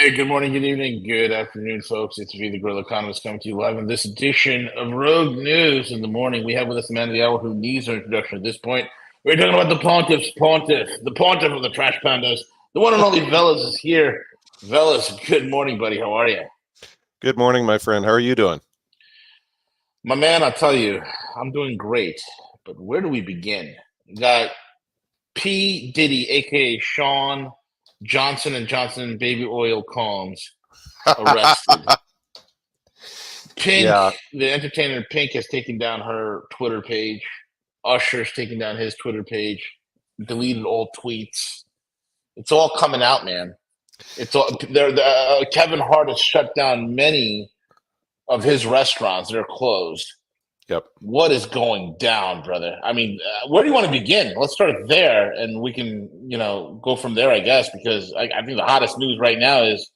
Hey, good morning, good evening, good afternoon, folks. It's V, the Guerrilla Economist, coming to you live in this edition of Rogue News in the morning. We have with us the man of the hour who needs no introduction at this point. We're talking about the the pontiff of the trash pandas. The one and only Veles is here. Veles, good morning, buddy. How are you? Good morning, my friend. How are you doing? My man, I'll tell you, I'm doing great. But where do we begin? We got P. Diddy, aka Sean Johnson and Johnson Baby Oil Combs, arrested. Pink, Yeah, the entertainer Pink, has taken down her Twitter page. Usher's taken down his Twitter page, deleted all tweets. It's all coming out, man. It's all Kevin Hart has shut down many of his restaurants that are closed. yep. What is going down, brother? I mean, where do you want to begin? Let's start there, and we can, go from there, I guess, because I think the hottest news right now is: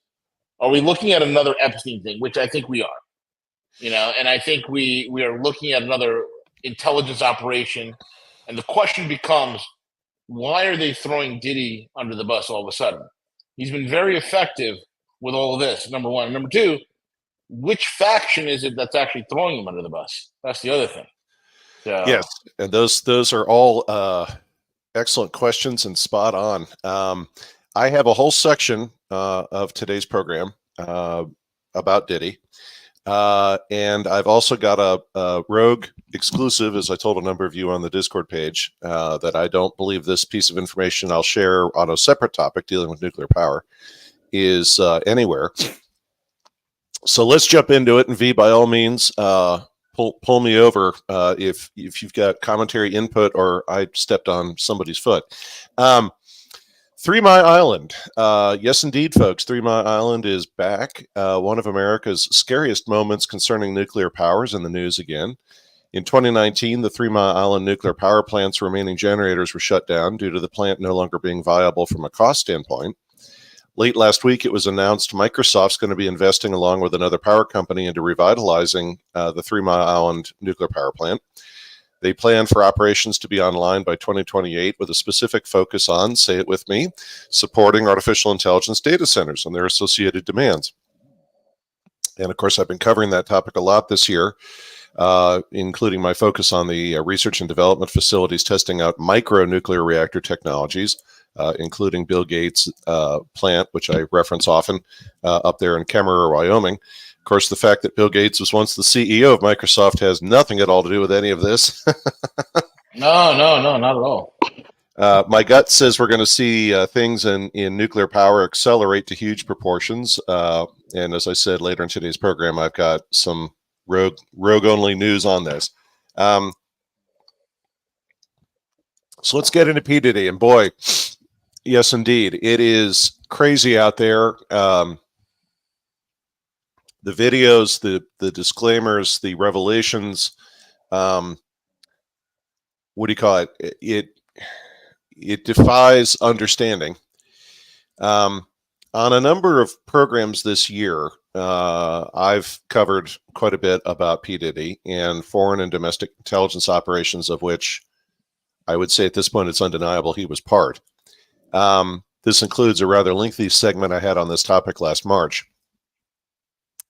are we looking at another Epstein thing? Which I think we are. And I think we are looking at another intelligence operation, and the question becomes, why are they throwing Diddy under the bus all of a sudden? He's been very effective with all of this, number one. Number two, which faction is it that's actually throwing him under the bus? That's the other thing. So Yes, and those are all excellent questions and spot on. I have a whole section of today's program about Diddy. And I've also got a Rogue exclusive, as I told a number of you on the Discord page, that I don't believe this piece of information I'll share on a separate topic dealing with nuclear power is anywhere. So let's jump into it. And V, by all means, pull me over if you've got commentary input or I stepped on somebody's foot. 3 Mile Island. Yes, indeed, folks. 3 Mile Island is back. One of America's scariest moments concerning nuclear power is in the news again. In 2019, the 3 Mile Island nuclear power plant's remaining generators were shut down due to the plant no longer being viable from a cost standpoint. Late last week, it was announced Microsoft's going to be investing along with another power company into revitalizing the 3 Mile Island nuclear power plant. They plan for operations to be online by 2028 with a specific focus on, say it with me, supporting artificial intelligence data centers and their associated demands. And of course, I've been covering that topic a lot this year, including my focus on the research and development facilities testing out micro-nuclear reactor technologies, including Bill Gates' plant, which I reference often, up there in Kemmerer, Wyoming. Of course, the fact that Bill Gates was once the CEO of Microsoft has nothing at all to do with any of this. no, not at all. My gut says we're going to see things in nuclear power accelerate to huge proportions. And as I said later in today's program, I've got some rogue-only news on this. So let's get into P. Diddy. And boy, yes, indeed, it is crazy out there. The videos, the disclaimers, the revelations, what do you call it? It defies understanding. On a number of programs this year, I've covered quite a bit about P. Diddy and foreign and domestic intelligence operations, of which I would say at this point it's undeniable he was part. This includes a rather lengthy segment I had on this topic last March.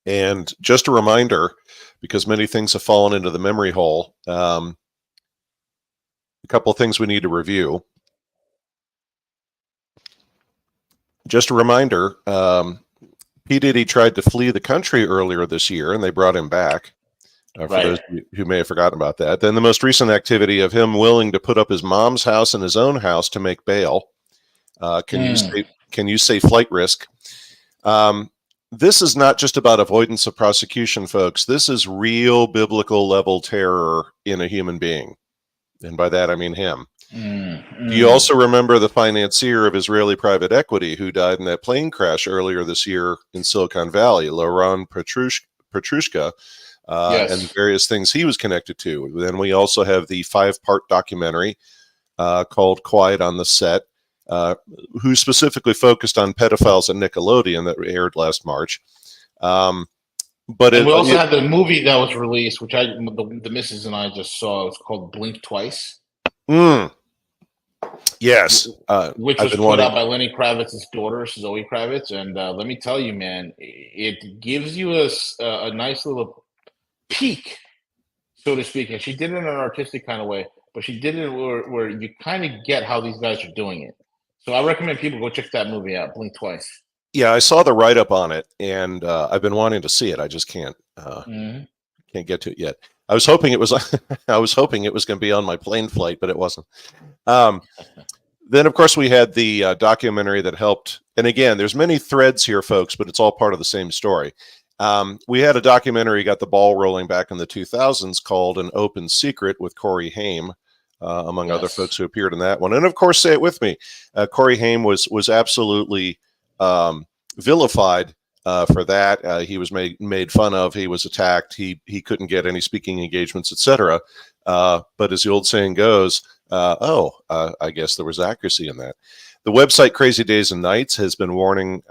And just a reminder, because many things have fallen into the memory hole, a couple of things we need to review. Just a reminder, P. Diddy tried to flee the country earlier this year, and they brought him back, for those who may have forgotten about that. Then the most recent activity of him willing to put up his mom's house and his own house to make bail. Can you say flight risk? This is not just about avoidance of prosecution, folks. This is real biblical level terror in a human being. And by that, I mean him. Do you also remember the financier of Israeli private equity who died in that plane crash earlier this year in Silicon Valley, Laurent Petrushka, Yes. and various things he was connected to? Then we also have the 5-part documentary called Quiet on the Set, who specifically focused on pedophiles at Nickelodeon that aired last March. But we also had the movie that was released, which the missus and I just saw. It's called Blink Twice. Yes, which I've was been put wanting. out by Lenny Kravitz's daughter, Zoe Kravitz. And let me tell you, man, it gives you a nice little peek, so to speak. And she did it in an artistic kind of way, but she did it where you kind of get how these guys are doing it. So I recommend people go check that movie out. Blink twice. Yeah, I saw the write up on it, and I've been wanting to see it. I just can't get to it yet. I was hoping it was. I was hoping it was going to be on my plane flight, but it wasn't. Then, of course, we had the documentary that helped. And again, there's many threads here, folks, but it's all part of the same story. We had a documentary got the ball rolling back in the 2000s called An Open Secret with Corey Haim, among other folks who appeared in that one. And, of course, say it with me. Corey Haim was absolutely vilified for that. He was made fun of. He was attacked. He couldn't get any speaking engagements, etc. But as the old saying goes, I guess there was accuracy in that. The website Crazy Days and Nights has been warning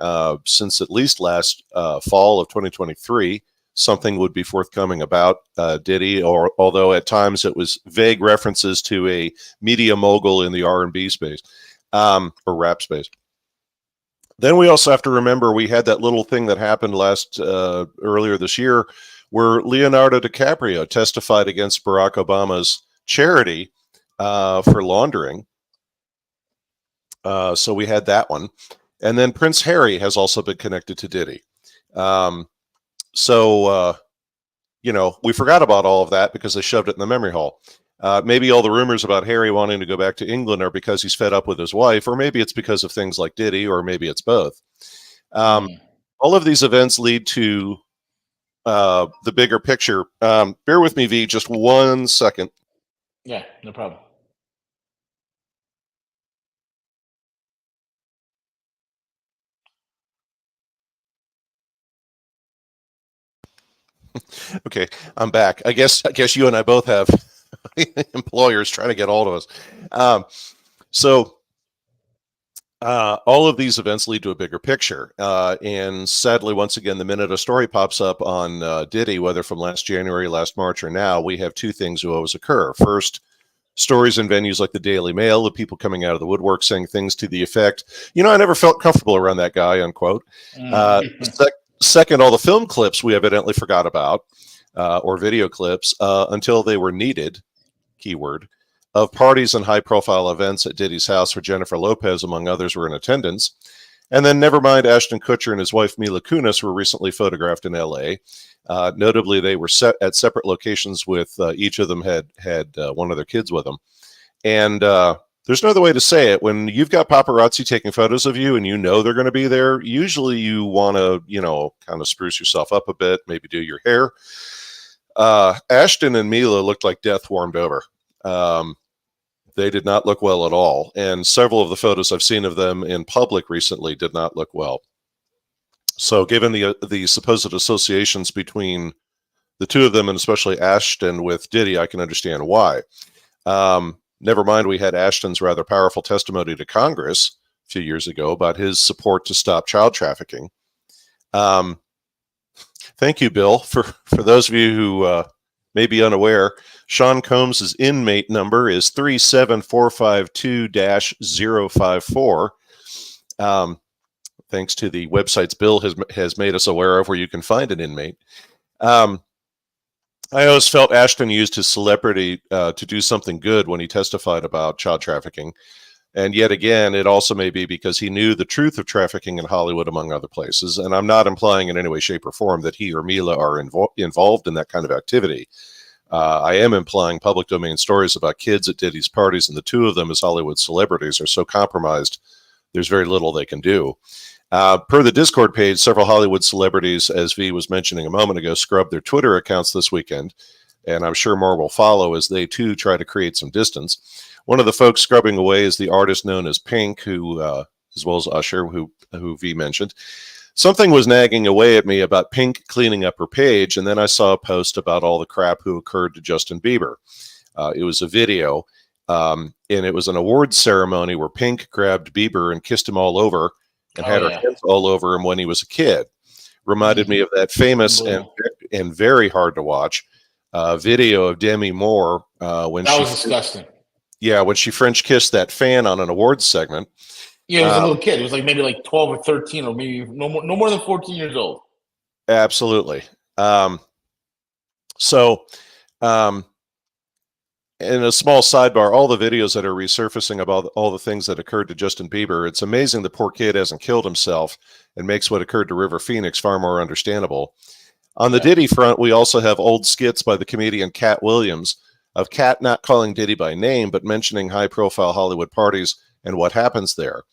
since at least last fall of 2023 something would be forthcoming about Diddy, or although at times it was vague references to a media mogul in the R&B space or rap space. Then we also have to remember we had that little thing that happened earlier this year where Leonardo DiCaprio testified against Barack Obama's charity for laundering. So we had that one. And then Prince Harry has also been connected to Diddy. We forgot about all of that because they shoved it in the memory hole. Maybe all the rumors about Harry wanting to go back to England are because he's fed up with his wife, or maybe it's because of things like Diddy, or maybe it's both. All of these events lead to the bigger picture. Bear with me, V, just 1 second. Yeah, no problem. Okay, I'm back. I guess you and I both have employers trying to get hold of us. All of these events lead to a bigger picture. And sadly, once again, the minute a story pops up on Diddy, whether from last January, last March, or now, we have two things that always occur. First, stories in venues like the Daily Mail, the people coming out of the woodwork saying things to the effect, I never felt comfortable around that guy, unquote. Second, all the film clips we evidently forgot about, or video clips, until they were needed, keyword, of parties and high-profile events at Diddy's house where Jennifer Lopez, among others, were in attendance. And then never mind, Ashton Kutcher and his wife Mila Kunis were recently photographed in L.A. Notably, they were set at separate locations with each of them had one of their kids with them. And there's no other way to say it. When you've got paparazzi taking photos of you and they're going to be there, usually you want to, kind of spruce yourself up a bit, maybe do your hair. Ashton and Mila looked like death warmed over. They did not look well at all. And several of the photos I've seen of them in public recently did not look well. So given the supposed associations between the two of them, and especially Ashton with Diddy, I can understand why. Never mind, we had Ashton's rather powerful testimony to Congress a few years ago about his support to stop child trafficking. Thank you, Bill. For those of you who may be unaware, Sean Combs' inmate number is 37452-054. Thanks to the websites Bill has made us aware of where you can find an inmate. I always felt Ashton used his celebrity to do something good when he testified about child trafficking. And yet again, it also may be because he knew the truth of trafficking in Hollywood, among other places. And I'm not implying in any way, shape, or form that he or Mila are involved in that kind of activity. I am implying public domain stories about kids at Diddy's parties, and the two of them as Hollywood celebrities are so compromised, there's very little they can do. Per the Discord page, several Hollywood celebrities, as V was mentioning a moment ago, scrubbed their Twitter accounts this weekend, and I'm sure more will follow as they too try to create some distance. One of the folks scrubbing away is the artist known as Pink, who, as well as Usher, who V mentioned. Something was nagging away at me about Pink cleaning up her page, and then I saw a post about all the crap who occurred to Justin Bieber. It was a video, and it was an awards ceremony where Pink grabbed Bieber and kissed him all over and had her hands all over him when he was a kid. Reminded me of that famous and very hard to watch video of Demi Moore when that was disgusting. Yeah, when she French kissed that fan on an awards segment. Yeah, it was a little kid. It was like maybe like 12 or 13, or maybe no more than 14 years old. Absolutely. So, in a small sidebar, all the videos that are resurfacing about all the things that occurred to Justin Bieber, it's amazing the poor kid hasn't killed himself and makes what occurred to River Phoenix far more understandable. On the Diddy front, we also have old skits by the comedian Cat Williams of Cat not calling Diddy by name, but mentioning high-profile Hollywood parties and what happens there.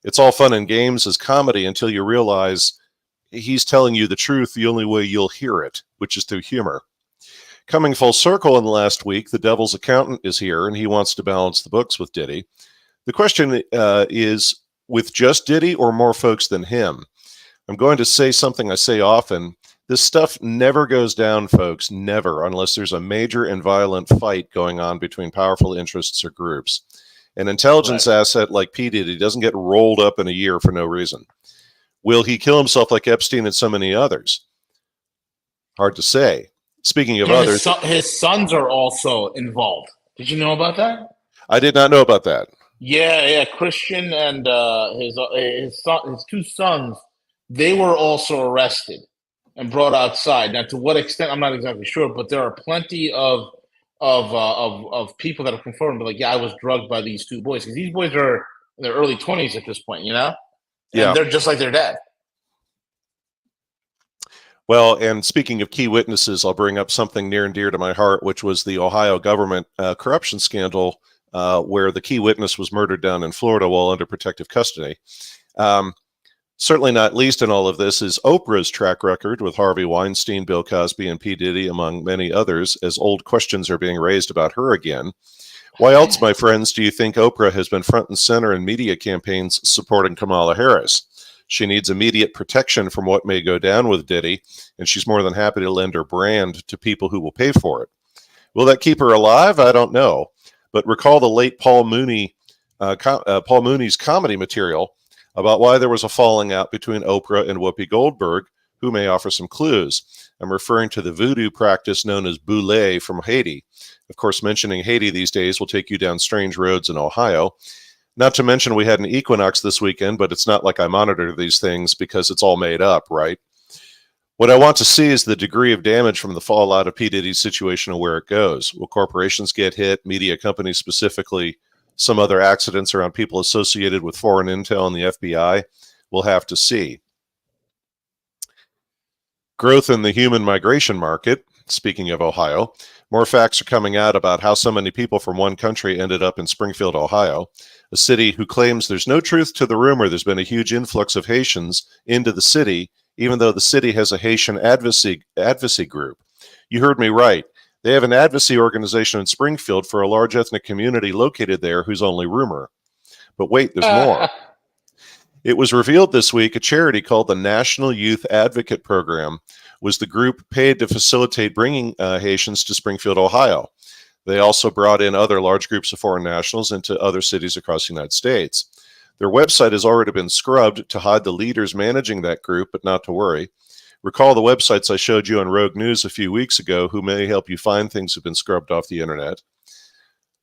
It's all fun and games as comedy until you realize he's telling you the truth the only way you'll hear it, which is through humor. Coming full circle in the last week, the devil's accountant is here, and he wants to balance the books with Diddy. The question is, with just Diddy or more folks than him? I'm going to say something I say often. This stuff never goes down, folks, never, unless there's a major and violent fight going on between powerful interests or groups. An intelligence asset like P. Diddy doesn't get rolled up in a year for no reason. Will he kill himself like Epstein and so many others? Hard to say. Speaking of others, his sons are also involved. Did you know about that? I did not know about that. Yeah. Christian and his two sons, they were also arrested and brought outside. Now, to what extent, I'm not exactly sure, but there are plenty of people that have confirmed, like, yeah, I was drugged by these two boys, because these boys are in their early 20s at this point, you know? And they're just like their dad. Well, and speaking of key witnesses, I'll bring up something near and dear to my heart, which was the Ohio government corruption scandal, where the key witness was murdered down in Florida while under protective custody. Certainly not least in all of this is Oprah's track record with Harvey Weinstein, Bill Cosby, and P. Diddy, among many others, as old questions are being raised about her again. Why else, my friends, do you think Oprah has been front and center in media campaigns supporting Kamala Harris? She needs immediate protection from what may go down with Diddy, and she's more than happy to lend her brand to people who will pay for it. Will that keep her alive? I don't know. But recall the late Paul Mooney's comedy material about why there was a falling out between Oprah and Whoopi Goldberg, who may offer some clues. I'm referring to the voodoo practice known as boule from Haiti. Of course, mentioning Haiti these days will take you down strange roads in Ohio. Not to mention we had an equinox this weekend, but it's not like I monitor these things because it's all made up, right? What I want to see is the degree of damage from the fallout of P. Diddy's situation and where it goes. Will corporations get hit, media companies specifically, some other accidents around people associated with foreign intel and the FBI? We'll have to see. Growth in the human migration market. Speaking of Ohio, more facts are coming out about how so many people from one country ended up in Springfield, Ohio, a city who claims there's no truth to the rumor there's been a huge influx of Haitians into the city, even though the city has a Haitian advocacy group. You heard me right. They have an advocacy organization in Springfield for a large ethnic community located there whose only rumor. But wait, there's more. It was revealed this week a charity called the National Youth Advocate Program was the group paid to facilitate bringing Haitians to Springfield, Ohio. They also brought in other large groups of foreign nationals into other cities across the United States. Their website has already been scrubbed to hide the leaders managing that group, but not to worry. Recall the websites I showed you on Rogue News a few weeks ago who may help you find things that have been scrubbed off the internet.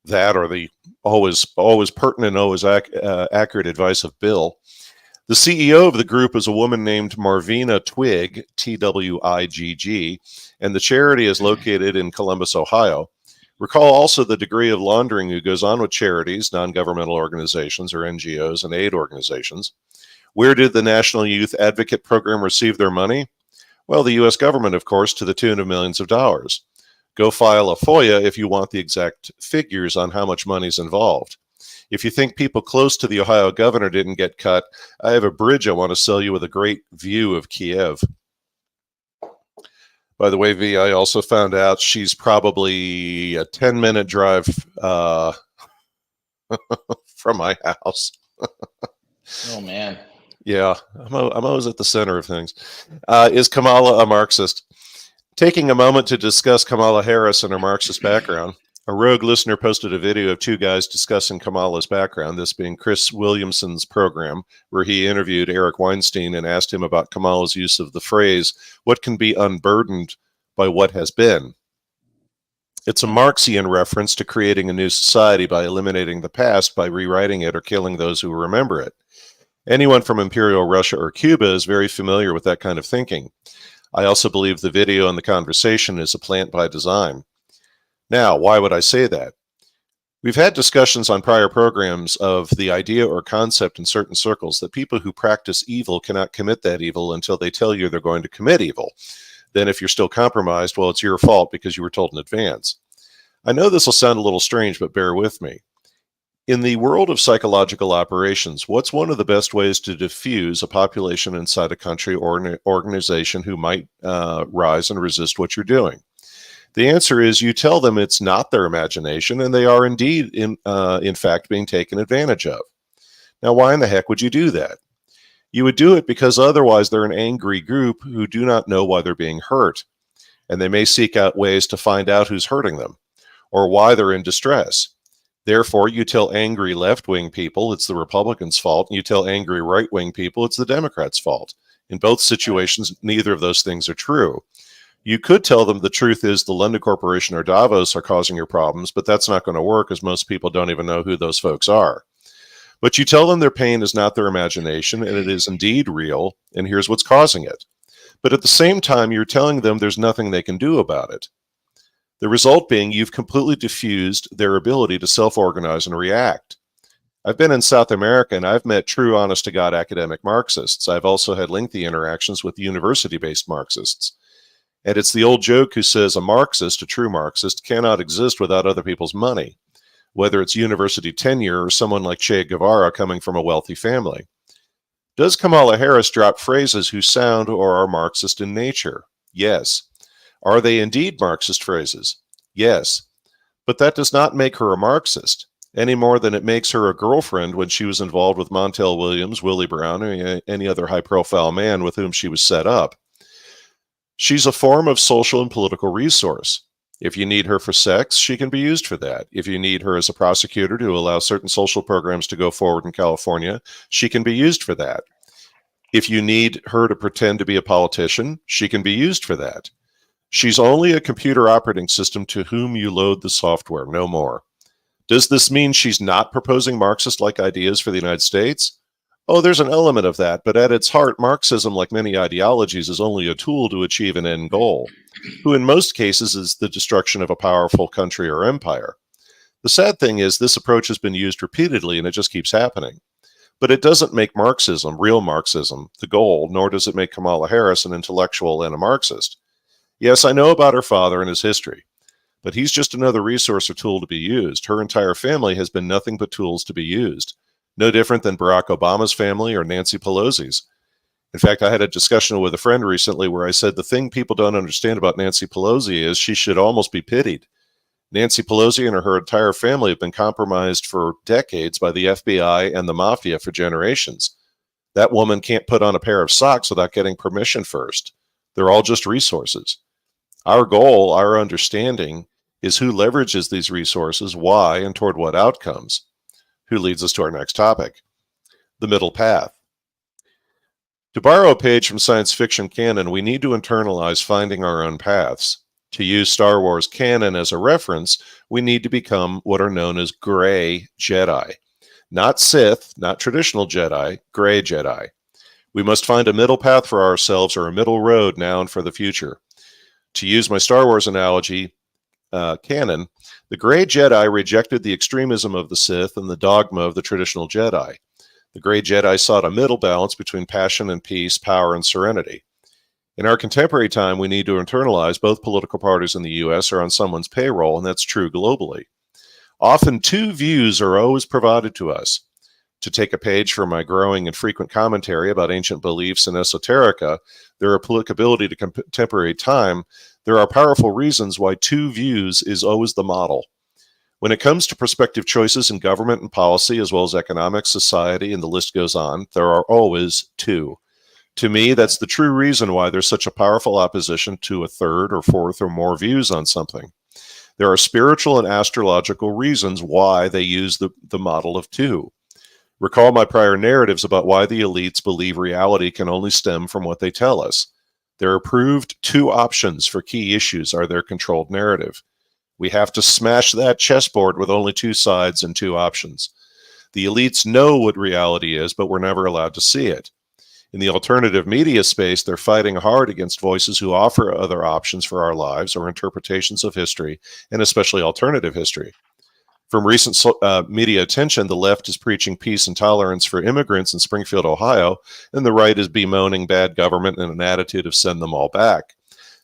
That or the always pertinent, always accurate advice of Bill. The CEO of the group is a woman named Marvina Twigg, Twigg, and the charity is located in Columbus, Ohio. Recall also the degree of laundering that goes on with charities, non-governmental organizations, or NGOs, and aid organizations. Where did the National Youth Advocate Program receive their money? Well, the U.S. government, of course, to the tune of millions of dollars. Go file a FOIA if you want the exact figures on how much money is involved. If you think people close to the Ohio governor didn't get cut, I have a bridge I want to sell you with a great view of Kiev. By the way, V, I also found out she's probably a 10-minute drive from my house. Oh, man. Yeah, I'm always at the center of things. Is Kamala a Marxist? Taking a moment to discuss Kamala Harris and her Marxist background, a Rogue listener posted a video of two guys discussing Kamala's background, this being Chris Williamson's program, where he interviewed Eric Weinstein and asked him about Kamala's use of the phrase, what can be unburdened by what has been? It's a Marxian reference to creating a new society by eliminating the past by rewriting it or killing those who remember it. Anyone from Imperial Russia or Cuba is very familiar with that kind of thinking. I also believe the video and the conversation is a plant by design. Now, why would I say that? We've had discussions on prior programs of the idea or concept in certain circles that people who practice evil cannot commit that evil until they tell you they're going to commit evil. Then if you're still compromised, well, it's your fault because you were told in advance. I know this will sound a little strange, but bear with me. In the world of psychological operations, what's one of the best ways to diffuse a population inside a country or an organization who might rise and resist what you're doing? The answer is you tell them it's not their imagination and they are indeed, in fact, being taken advantage of. Now, why in the heck would you do that? You would do it because otherwise they're an angry group who do not know why they're being hurt, and they may seek out ways to find out who's hurting them or why they're in distress. Therefore, you tell angry left-wing people it's the Republicans' fault, and you tell angry right-wing people it's the Democrats' fault. In both situations, neither of those things are true. You could tell them the truth is the London Corporation or Davos are causing your problems, but that's not going to work as most people don't even know who those folks are. But you tell them their pain is not their imagination, and it is indeed real, and here's what's causing it. But at the same time, you're telling them there's nothing they can do about it. The result being you've completely diffused their ability to self-organize and react. I've been in South America, and I've met true honest-to-God academic Marxists. I've also had lengthy interactions with university-based Marxists. And it's the old joke who says a Marxist, a true Marxist, cannot exist without other people's money, whether it's university tenure or someone like Che Guevara coming from a wealthy family. Does Kamala Harris drop phrases who sound or are Marxist in nature? Yes. Are they indeed Marxist phrases? Yes. But that does not make her a Marxist, any more than it makes her a girlfriend when she was involved with Montel Williams, Willie Brown, or any other high-profile man with whom she was set up. She's a form of social and political resource. If you need her for sex, she can be used for that. If you need her as a prosecutor to allow certain social programs to go forward in California, she can be used for that. If you need her to pretend to be a politician, she can be used for that. She's only a computer operating system to whom you load the software, no more. Does this mean she's not proposing Marxist-like ideas for the United States? Oh, there's an element of that, but at its heart, Marxism, like many ideologies, is only a tool to achieve an end goal, who in most cases is the destruction of a powerful country or empire. The sad thing is this approach has been used repeatedly and it just keeps happening. But it doesn't make Marxism, real Marxism, the goal, nor does it make Kamala Harris an intellectual and a Marxist. Yes, I know about her father and his history, but he's just another resource or tool to be used. Her entire family has been nothing but tools to be used. No different than Barack Obama's family or Nancy Pelosi's. In fact, I had a discussion with a friend recently where I said the thing people don't understand about Nancy Pelosi is she should almost be pitied. Nancy Pelosi and her entire family have been compromised for decades by the FBI and the mafia for generations. That woman can't put on a pair of socks without getting permission first. They're all just resources. Our goal, our understanding, is who leverages these resources, why, and toward what outcomes. Who leads us to our next topic, the middle path. To borrow a page from science fiction canon, we need to internalize finding our own paths. To use Star Wars canon as a reference, we need to become what are known as gray Jedi. Not Sith, not traditional Jedi, gray Jedi. We must find a middle path for ourselves or a middle road now and for the future. To use my Star Wars analogy, canon, the gray Jedi rejected the extremism of the Sith and the dogma of the traditional Jedi. The gray Jedi sought a middle balance between passion and peace, power and serenity. In our contemporary time, we need to internalize both political parties in the U.S. are on someone's payroll, and that's true globally. Often two views are always provided to us. To take a page from my growing and frequent commentary about ancient beliefs and esoterica, their applicability to contemporary time, there are powerful reasons why two views is always the model. When it comes to prospective choices in government and policy, as well as economics, society, and the list goes on, there are always two. To me, that's the true reason why there's such a powerful opposition to a third or fourth or more views on something. There are spiritual and astrological reasons why they use the model of two. Recall my prior narratives about why the elites believe reality can only stem from what they tell us. There are proved two options for key issues are their controlled narrative. We have to smash that chessboard with only two sides and two options. The elites know what reality is, but we're never allowed to see it. In the alternative media space, they're fighting hard against voices who offer other options for our lives or interpretations of history, and especially alternative history. From recent media attention, the left is preaching peace and tolerance for immigrants in Springfield, Ohio, and the right is bemoaning bad government and an attitude of send them all back.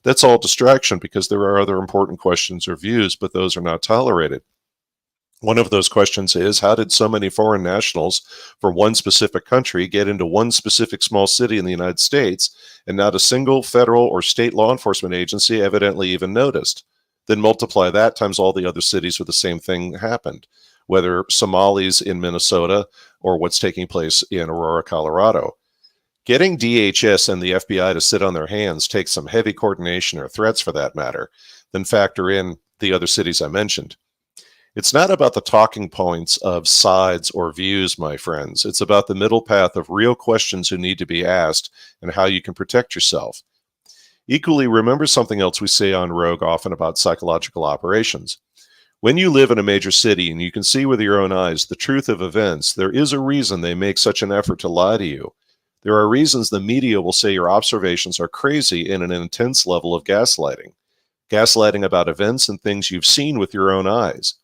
That's all distraction because there are other important questions or views, but those are not tolerated. One of those questions is, how did so many foreign nationals from one specific country get into one specific small city in the United States, and not a single federal or state law enforcement agency evidently even noticed? Then multiply that times all the other cities where the same thing happened, whether Somalis in Minnesota or what's taking place in Aurora, Colorado. Getting DHS and the FBI to sit on their hands takes some heavy coordination, or threats for that matter, then factor in the other cities I mentioned. It's not about the talking points of sides or views, my friends. It's about the middle path of real questions who need to be asked and how you can protect yourself. Equally, remember something else we say on Rogue often about psychological operations. When you live in a major city and you can see with your own eyes the truth of events, there is a reason they make such an effort to lie to you. There are reasons the media will say your observations are crazy in an intense level of gaslighting. Gaslighting about events and things you've seen with your own eyes.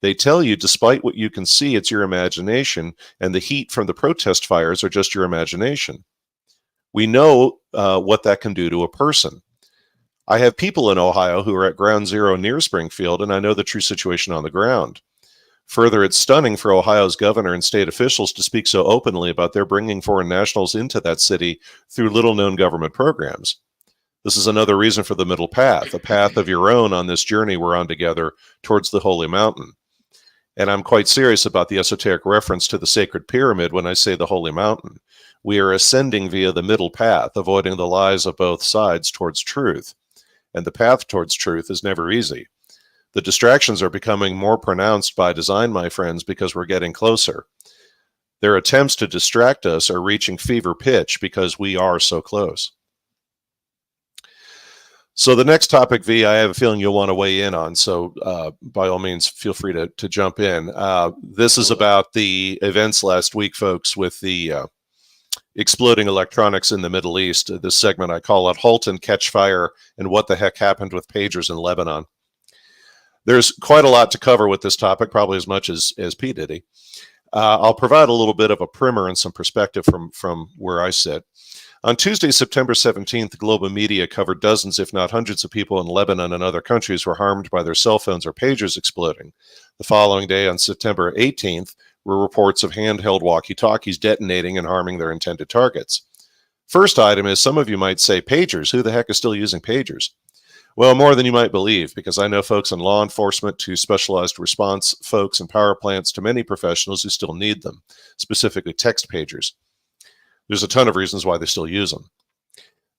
They tell you, despite what you can see, it's your imagination, and the heat from the protest fires are just your imagination. We know what that can do to a person. I have people in Ohio who are at ground zero near Springfield, and I know the true situation on the ground. Further, it's stunning for Ohio's governor and state officials to speak so openly about their bringing foreign nationals into that city through little-known government programs. This is another reason for the middle path, a path of your own on this journey we're on together towards the Holy Mountain. And I'm quite serious about the esoteric reference to the sacred pyramid when I say the Holy Mountain. We are ascending via the middle path, avoiding the lies of both sides towards truth. And the path towards truth is never easy. The distractions are becoming more pronounced by design, my friends, because we're getting closer. Their attempts to distract us are reaching fever pitch because we are so close. So the next topic, V, I have a feeling you'll want to weigh in on. So by all means, feel free to jump in. This is about the events last week, folks, with the exploding electronics in the Middle East. This segment, I call it Halt and Catch Fire and What the Heck Happened with Pagers in Lebanon. There's quite a lot to cover with this topic, probably as much as P. Diddy. I'll provide a little bit of a primer and some perspective from where I sit. On Tuesday, September 17th, global media covered dozens, if not hundreds of people in Lebanon and other countries were harmed by their cell phones or pagers exploding. The following day, on September 18th, were reports of handheld walkie-talkies detonating and harming their intended targets. First item is, some of you might say, pagers. Who the heck is still using pagers? Well, more than you might believe, because I know folks in law enforcement to specialized response folks and power plants to many professionals who still need them, specifically text pagers. There's a ton of reasons why they still use them.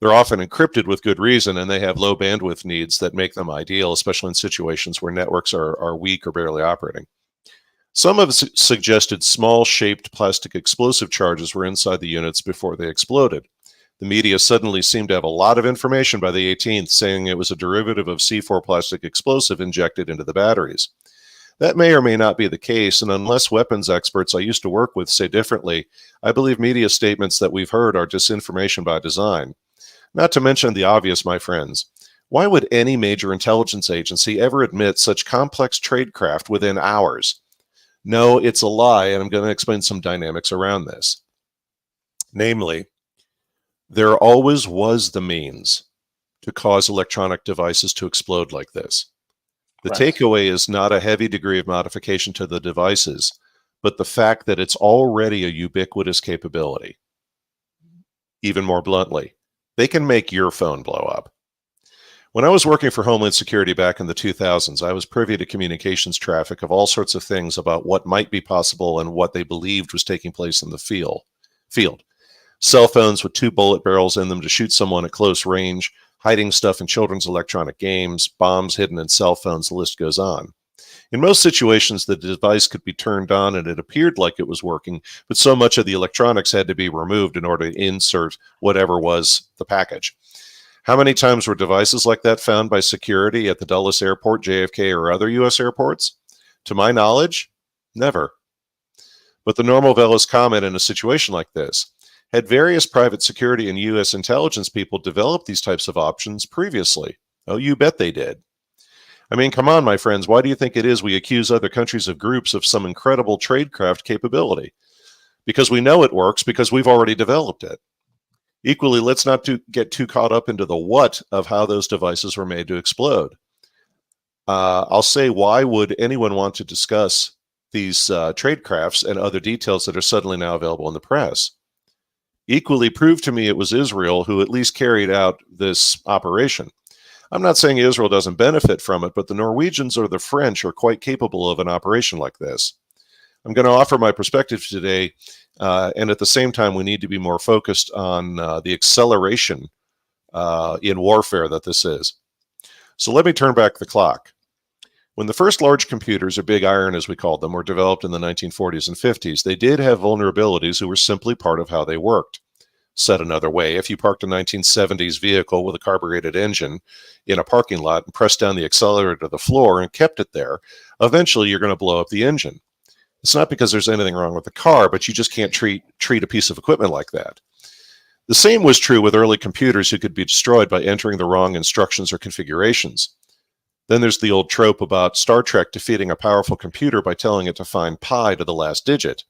They're often encrypted with good reason, and they have low bandwidth needs that make them ideal, especially in situations where networks are weak or barely operating. Some have suggested small-shaped plastic explosive charges were inside the units before they exploded. The media suddenly seemed to have a lot of information by the 18th, saying it was a derivative of C4 plastic explosive injected into the batteries. That may or may not be the case, and unless weapons experts I used to work with say differently, I believe media statements that we've heard are disinformation by design. Not to mention the obvious, my friends. Why would any major intelligence agency ever admit such complex tradecraft within hours? No, it's a lie, and I'm going to explain some dynamics around this. Namely, there always was the means to cause electronic devices to explode like this. The takeaway is not a heavy degree of modification to the devices, but the fact that it's already a ubiquitous capability. Even more bluntly, they can make your phone blow up. When I was working for Homeland Security back in the 2000s, I was privy to communications traffic of all sorts of things about what might be possible and what they believed was taking place in the field. Cell phones with 2 bullet barrels in them to shoot someone at close range, hiding stuff in children's electronic games, bombs hidden in cell phones, the list goes on. In most situations, the device could be turned on and it appeared like it was working, but so much of the electronics had to be removed in order to insert whatever was the package. How many times were devices like that found by security at the Dulles Airport, JFK, or other U.S. airports? To my knowledge, never. But the normal Veles comment in a situation like this: had various private security and U.S. intelligence people developed these types of options previously? Oh, you bet they did. I mean, come on, my friends, why do you think it is we accuse other countries of groups of some incredible tradecraft capability? Because we know it works, because we've already developed it. Equally, let's not get too caught up into the what of how those devices were made to explode. I'll say, why would anyone want to discuss these tradecrafts and other details that are suddenly now available in the press? Equally, prove to me it was Israel who at least carried out this operation. I'm not saying Israel doesn't benefit from it, but the Norwegians or the French are quite capable of an operation like this. I'm going to offer my perspective today, and at the same time, we need to be more focused on the acceleration in warfare that this is. So let me turn back the clock. When the first large computers, or big iron as we called them, were developed in the 1940s and 50s, they did have vulnerabilities that were simply part of how they worked. Said another way, if you parked a 1970s vehicle with a carbureted engine in a parking lot and pressed down the accelerator to the floor and kept it there, eventually you're going to blow up the engine. It's not because there's anything wrong with the car, but you just can't treat a piece of equipment like that. The same was true with early computers who could be destroyed by entering the wrong instructions or configurations. Then there's the old trope about Star Trek defeating a powerful computer by telling it to find pi to the last digit.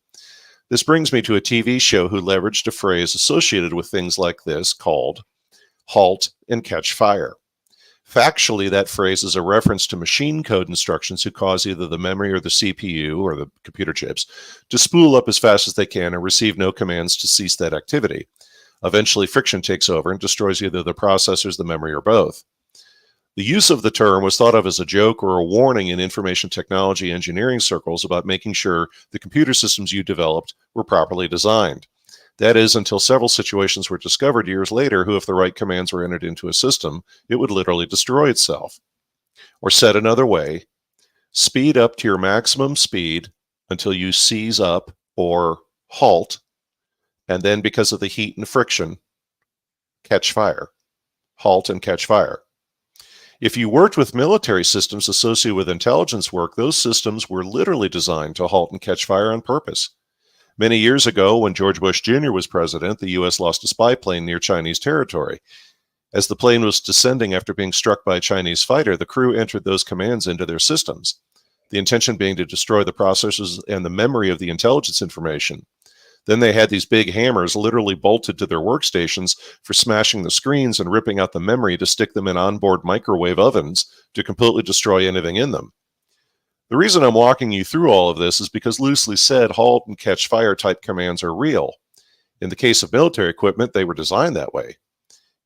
This brings me to a TV show who leveraged a phrase associated with things like this called halt and catch fire. Factually, that phrase is a reference to machine code instructions who cause either the memory or the CPU or the computer chips to spool up as fast as they can and receive no commands to cease that activity. Eventually, friction takes over and destroys either the processors, the memory, or both. The use of the term was thought of as a joke or a warning in information technology engineering circles about making sure the computer systems you developed were properly designed. That is, until several situations were discovered years later who, if the right commands were entered into a system, it would literally destroy itself. Or said another way, speed up to your maximum speed until you seize up or halt, and then because of the heat and friction, catch fire. Halt and catch fire. If you worked with military systems associated with intelligence work, those systems were literally designed to halt and catch fire on purpose. Many years ago, when George Bush Jr. was president, the U.S. lost a spy plane near Chinese territory. As the plane was descending after being struck by a Chinese fighter, the crew entered those commands into their systems, the intention being to destroy the processors and the memory of the intelligence information. Then they had these big hammers literally bolted to their workstations for smashing the screens and ripping out the memory to stick them in onboard microwave ovens to completely destroy anything in them. The reason I'm walking you through all of this is because, loosely said, halt and catch fire type commands are real. In the case of military equipment, they were designed that way.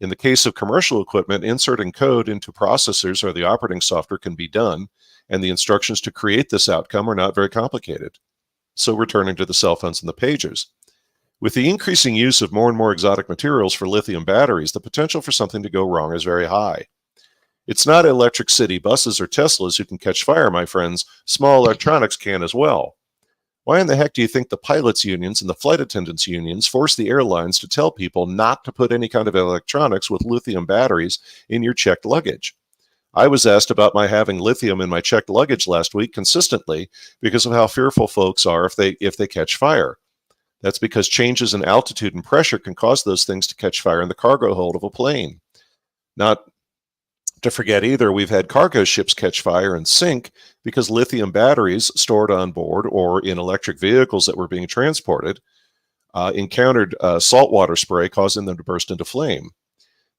In the case of commercial equipment, inserting code into processors or the operating software can be done, and the instructions to create this outcome are not very complicated. So returning to the cell phones and the pagers. With the increasing use of more and more exotic materials for lithium batteries, the potential for something to go wrong is very high. It's not electric city buses or Teslas who can catch fire, my friends. Small electronics can as well. Why in the heck do you think the pilots' unions and the flight attendants' unions force the airlines to tell people not to put any kind of electronics with lithium batteries in your checked luggage? I was asked about my having lithium in my checked luggage last week consistently because of how fearful folks are if they catch fire. That's because changes in altitude and pressure can cause those things to catch fire in the cargo hold of a plane. Not to forget either, we've had cargo ships catch fire and sink because lithium batteries stored on board or in electric vehicles that were being transported encountered saltwater spray, causing them to burst into flame.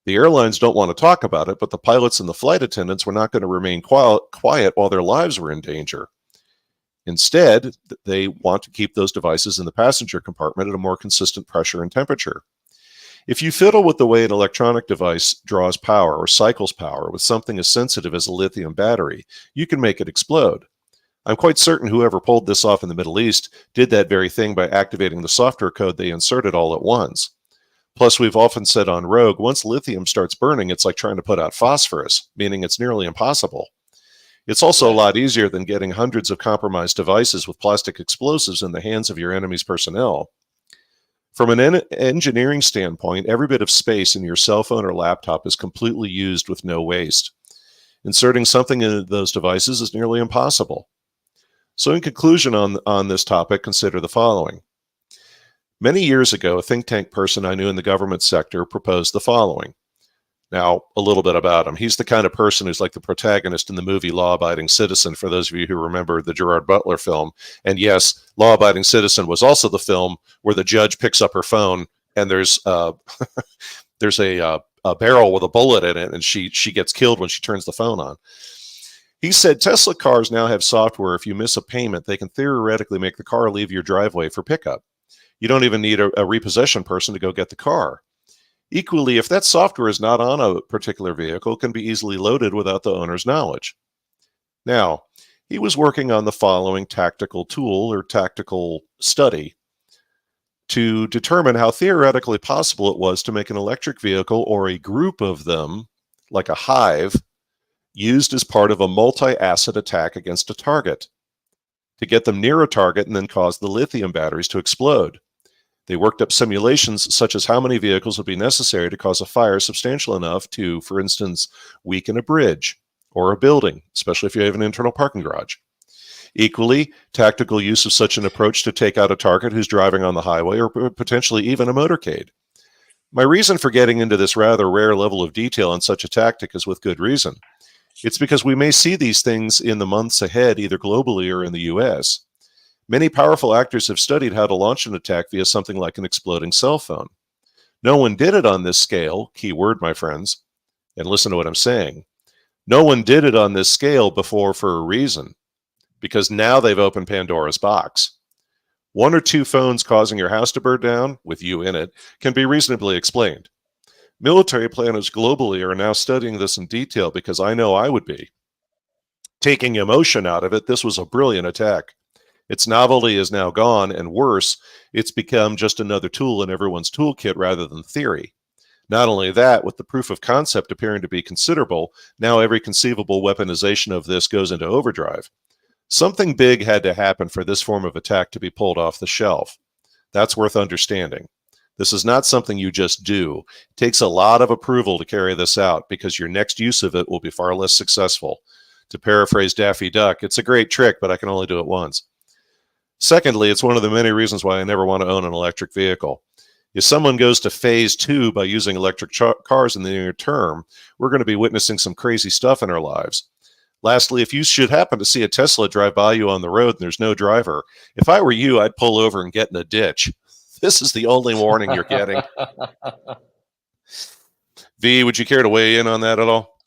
The airlines don't want to talk about it, but the pilots and the flight attendants were not going to remain quiet while their lives were in danger. Instead, they want to keep those devices in the passenger compartment at a more consistent pressure and temperature. If you fiddle with the way an electronic device draws power or cycles power with something as sensitive as a lithium battery, you can make it explode. I'm quite certain whoever pulled this off in the Middle East did that very thing by activating the software code they inserted all at once. Plus, we've often said on Rogue, once lithium starts burning, it's like trying to put out phosphorus, meaning it's nearly impossible. It's also a lot easier than getting hundreds of compromised devices with plastic explosives in the hands of your enemy's personnel. From an engineering standpoint, every bit of space in your cell phone or laptop is completely used with no waste. Inserting something into those devices is nearly impossible. So in conclusion on this topic, consider the following. Many years ago, a think tank person I knew in the government sector proposed the following. Now, a little bit about him. He's the kind of person who's like the protagonist in the movie Law Abiding Citizen, for those of you who remember the Gerard Butler film. And yes, Law Abiding Citizen was also the film where the judge picks up her phone and there's there's a barrel with a bullet in it, and she gets killed when she turns the phone on. He said Tesla cars now have software. If you miss a payment, they can theoretically make the car leave your driveway for pickup. You don't even need a repossession person to go get the car. Equally, if that software is not on a particular vehicle, it can be easily loaded without the owner's knowledge. Now, he was working on the following tactical tool or tactical study to determine how theoretically possible it was to make an electric vehicle or a group of them, like a hive, used as part of a multi-acid attack against a target, to get them near a target and then cause the lithium batteries to explode. They worked up simulations such as how many vehicles would be necessary to cause a fire substantial enough to, for instance, weaken a bridge or a building, especially if you have an internal parking garage. Equally, tactical use of such an approach to take out a target who's driving on the highway or potentially even a motorcade. My reason for getting into this rather rare level of detail on such a tactic is with good reason. It's because we may see these things in the months ahead, either globally or in the US. Many powerful actors have studied how to launch an attack via something like an exploding cell phone. No one did it on this scale, key word, my friends, and listen to what I'm saying. No one did it on this scale before for a reason, because now they've opened Pandora's box. One or two phones causing your house to burn down, with you in it, can be reasonably explained. Military planners globally are now studying this in detail because I know I would be. Taking emotion out of it, this was a brilliant attack. Its novelty is now gone, and worse, it's become just another tool in everyone's toolkit rather than theory. Not only that, with the proof of concept appearing to be considerable, now every conceivable weaponization of this goes into overdrive. Something big had to happen for this form of attack to be pulled off the shelf. That's worth understanding. This is not something you just do. It takes a lot of approval to carry this out because your next use of it will be far less successful. To paraphrase Daffy Duck, it's a great trick, but I can only do it once. Secondly, it's one of the many reasons why I never want to own an electric vehicle. If someone goes to phase 2 by using electric cars in the near term, we're going to be witnessing some crazy stuff in our lives. Lastly, if you should happen to see a Tesla drive by you on the road and there's no driver, if I were you, I'd pull over and get in a ditch. This is the only warning you're getting. V, would you care to weigh in on that at all?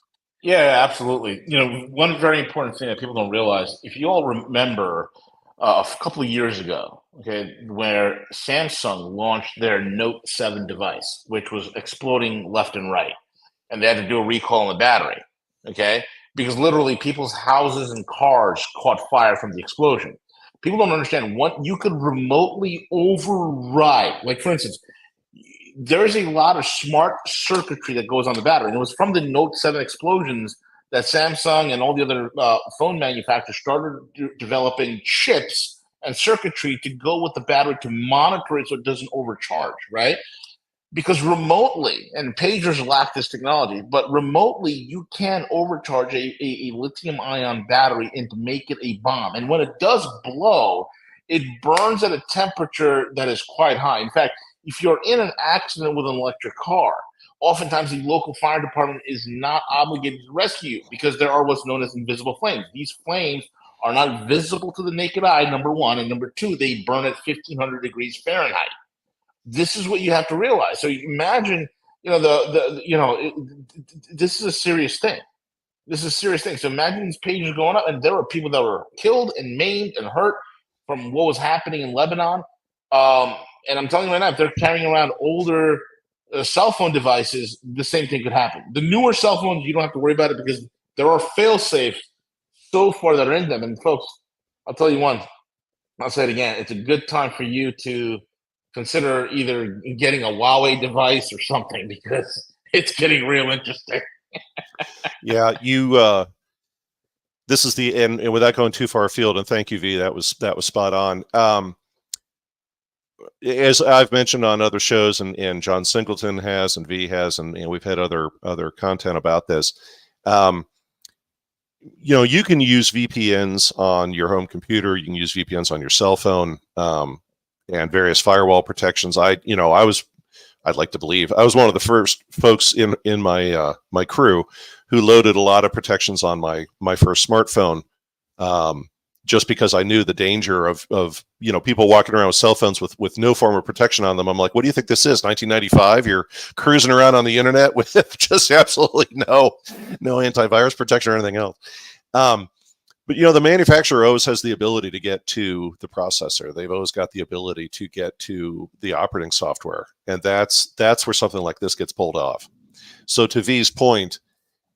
Yeah, absolutely. One very important thing that people don't realize, if you all remember a couple of years ago, okay, where Samsung launched their Note 7 device, which was exploding left and right, and they had to do a recall on the battery, okay, because literally people's houses and cars caught fire from the explosion. People don't understand what you could remotely override. Like, for instance, there's a lot of smart circuitry that goes on the battery. And it was from the Note 7 explosions that Samsung and all the other phone manufacturers started developing chips and circuitry to go with the battery to monitor it so it doesn't overcharge, right? Because remotely, and pagers lack this technology, but remotely you can overcharge a lithium ion battery and to make it a bomb. And when it does blow, it burns at a temperature that is quite high. In fact, if you're in an accident with an electric car, oftentimes the local fire department is not obligated to rescue you because there are what's known as invisible flames. These flames are not visible to the naked eye, number one, and number two, they burn at 1,500 degrees Fahrenheit. This is what you have to realize. So imagine, this is a serious thing. This is a serious thing. So imagine these pages going up, and there were people that were killed and maimed and hurt from what was happening in Lebanon. And I'm telling you right now, if they're carrying around older cell phone devices, the same thing could happen. The newer cell phones, you don't have to worry about it because there are fail-safes so far that are in them. And folks, I'll tell you one, I'll say it again, it's a good time for you to consider either getting a Huawei device or something because it's getting real interesting. Yeah, this is the end, and without going too far afield, and thank you, V, that was spot on. as I've mentioned on other shows, and John Singleton has, and V has, and we've had other content about this. You can use VPNs on your home computer. You can use VPNs on your cell phone, and various firewall protections. I'd like to believe I was one of the first folks in my my crew who loaded a lot of protections on my first smartphone, just because I knew the danger of people walking around with cell phones with no form of protection on them. I'm like, what do you think this is, 1995? You're cruising around on the internet with just absolutely no antivirus protection or anything else. But the manufacturer always has the ability to get to the processor. They've always got the ability to get to the operating software, and that's where something like this gets pulled off. So to V's point,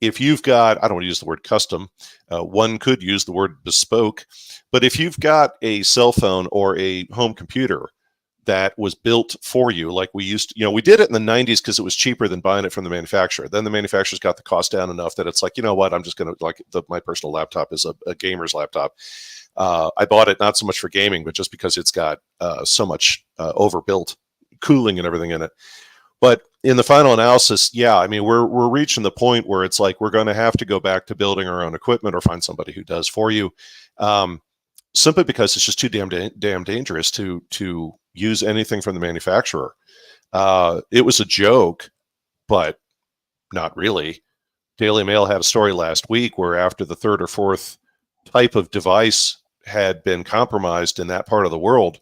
if you've got, I don't want to use the word custom, one could use the word bespoke, but if you've got a cell phone or a home computer that was built for you, like we used to, we did it in the 90s because it was cheaper than buying it from the manufacturer. Then the manufacturer's got the cost down enough that it's like, I'm just going to, my personal laptop is a gamer's laptop. I bought it not so much for gaming, but just because it's got so much overbuilt cooling and everything in it. But in the final analysis, we're reaching the point where it's like we're going to have to go back to building our own equipment or find somebody who does for you, simply because it's just too damn dangerous to use anything from the manufacturer. It was a joke, but not really. Daily Mail had a story last week where after the third or fourth type of device had been compromised in that part of the world,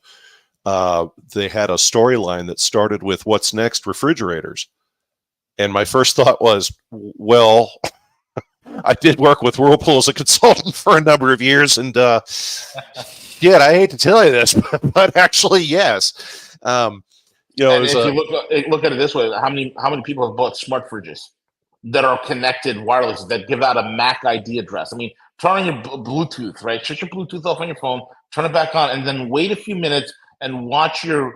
they had a storyline that started with "What's next? Refrigerators." And my first thought was, well, I did work with Whirlpool as a consultant for a number of years, and I hate to tell you this, but actually, yes. And if you look at it this way, how many people have bought smart fridges that are connected wireless that give out a MAC ID address? I mean, turn on your Bluetooth, right? Shut your Bluetooth off on your phone, turn it back on, and then wait a few minutes and watch your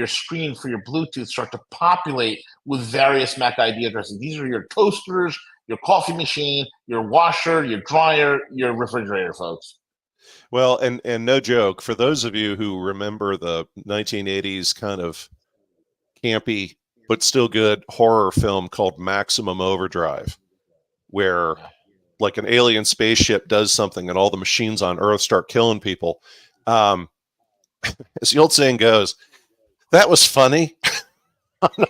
screen for your Bluetooth start to populate with various MAC ID addresses. These are your toasters, your coffee machine, your washer, your dryer, your refrigerator, folks. Well, and no joke, for those of you who remember the 1980s kind of campy but still good horror film called Maximum Overdrive, where like an alien spaceship does something and all the machines on Earth start killing people. As the old saying goes, that was funny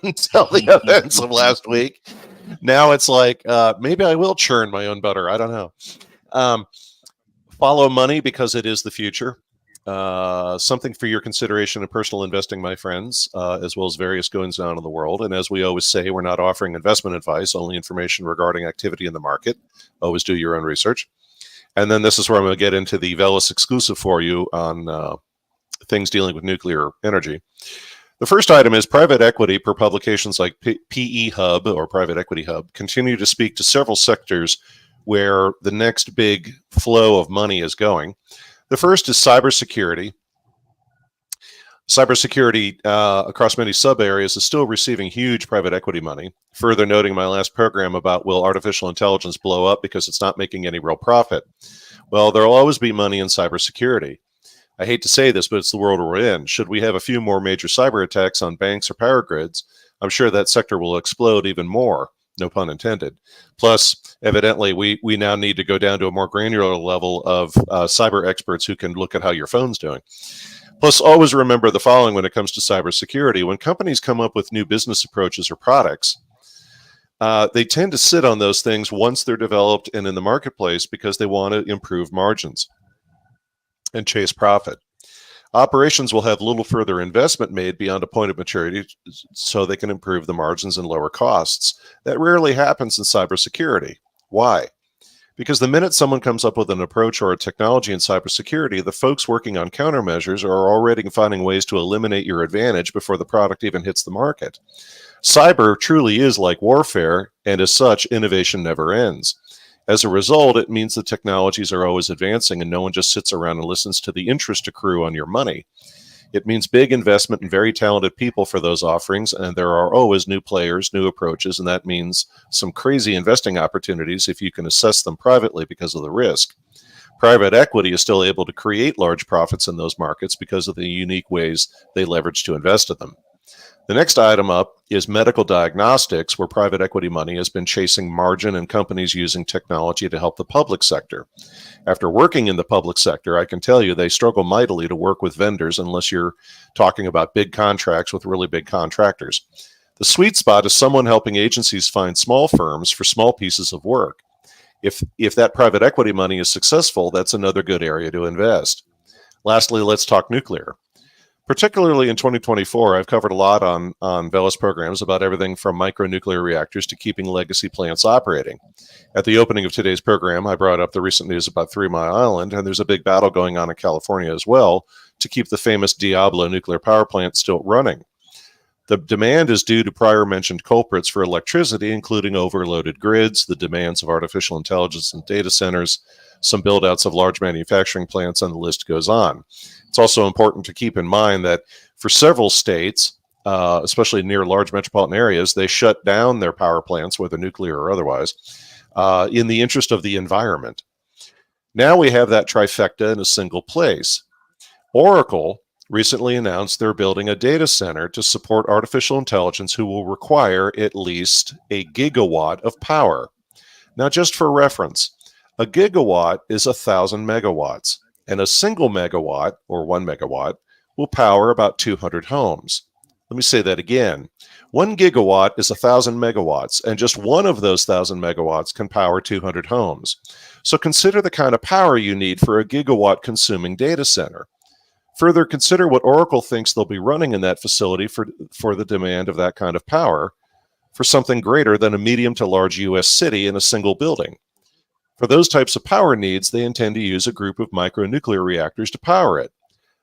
until the events of last week. Now it's like, maybe I will churn my own butter. I don't know. Follow money because it is the future. Something for your consideration and personal investing, my friends, as well as various goings on in the world. And as we always say, we're not offering investment advice, only information regarding activity in the market. Always do your own research. And then this is where I'm going to get into the Veles exclusive for you on things dealing with nuclear energy. The first item is private equity, per publications like PE Hub or Private Equity Hub, continue to speak to several sectors where the next big flow of money is going. The first is cybersecurity. Cybersecurity across many sub-areas is still receiving huge private equity money. Further noting my last program about will artificial intelligence blow up because it's not making any real profit. Well, there will always be money in cybersecurity. I hate to say this, but it's the world we're in. Should we have a few more major cyber attacks on banks or power grids, I'm sure that sector will explode even more, no pun intended. Plus, evidently, we now need to go down to a more granular level of cyber experts who can look at how your phone's doing. Plus, always remember the following when it comes to cybersecurity. When companies come up with new business approaches or products, they tend to sit on those things once they're developed and in the marketplace because they want to improve margins and chase profit. Operations will have little further investment made beyond a point of maturity so they can improve the margins and lower costs. That rarely happens in cybersecurity. Why? Because the minute someone comes up with an approach or a technology in cybersecurity, the folks working on countermeasures are already finding ways to eliminate your advantage before the product even hits the market. Cyber truly is like warfare, and as such, innovation never ends. As a result, it means the technologies are always advancing and no one just sits around and listens to the interest accrue on your money. It means big investment and very talented people for those offerings, and there are always new players, new approaches, and that means some crazy investing opportunities if you can assess them privately because of the risk. Private equity is still able to create large profits in those markets because of the unique ways they leverage to invest in them. The next item up is medical diagnostics, where private equity money has been chasing margin and companies using technology to help the public sector. After working in the public sector, I can tell you they struggle mightily to work with vendors unless you're talking about big contracts with really big contractors. The sweet spot is someone helping agencies find small firms for small pieces of work. If that private equity money is successful, that's another good area to invest. Lastly, let's talk nuclear. Particularly in 2024, I've covered a lot on Veles programs about everything from micronuclear reactors to keeping legacy plants operating. At the opening of today's program, I brought up the recent news about 3 Mile Island, and there's a big battle going on in California as well to keep the famous Diablo nuclear power plant still running. The demand is due to prior mentioned culprits for electricity, including overloaded grids, the demands of artificial intelligence and data centers, some build-outs of large manufacturing plants, and the list goes on. It's also important to keep in mind that for several states, especially near large metropolitan areas, they shut down their power plants, whether nuclear or otherwise, in the interest of the environment. Now we have that trifecta in a single place. Oracle recently announced they're building a data center to support artificial intelligence who will require at least a gigawatt of power. Now, just for reference, a gigawatt is 1,000 megawatts, and a single megawatt, or 1 megawatt, will power about 200 homes. Let me say that again. 1 gigawatt is 1,000 megawatts, and just one of those 1,000 megawatts can power 200 homes. So consider the kind of power you need for a gigawatt-consuming data center. Further, consider what Oracle thinks they'll be running in that facility for the demand of that kind of power for something greater than a medium to large U.S. city in a single building. For those types of power needs, they intend to use a group of micronuclear reactors to power it,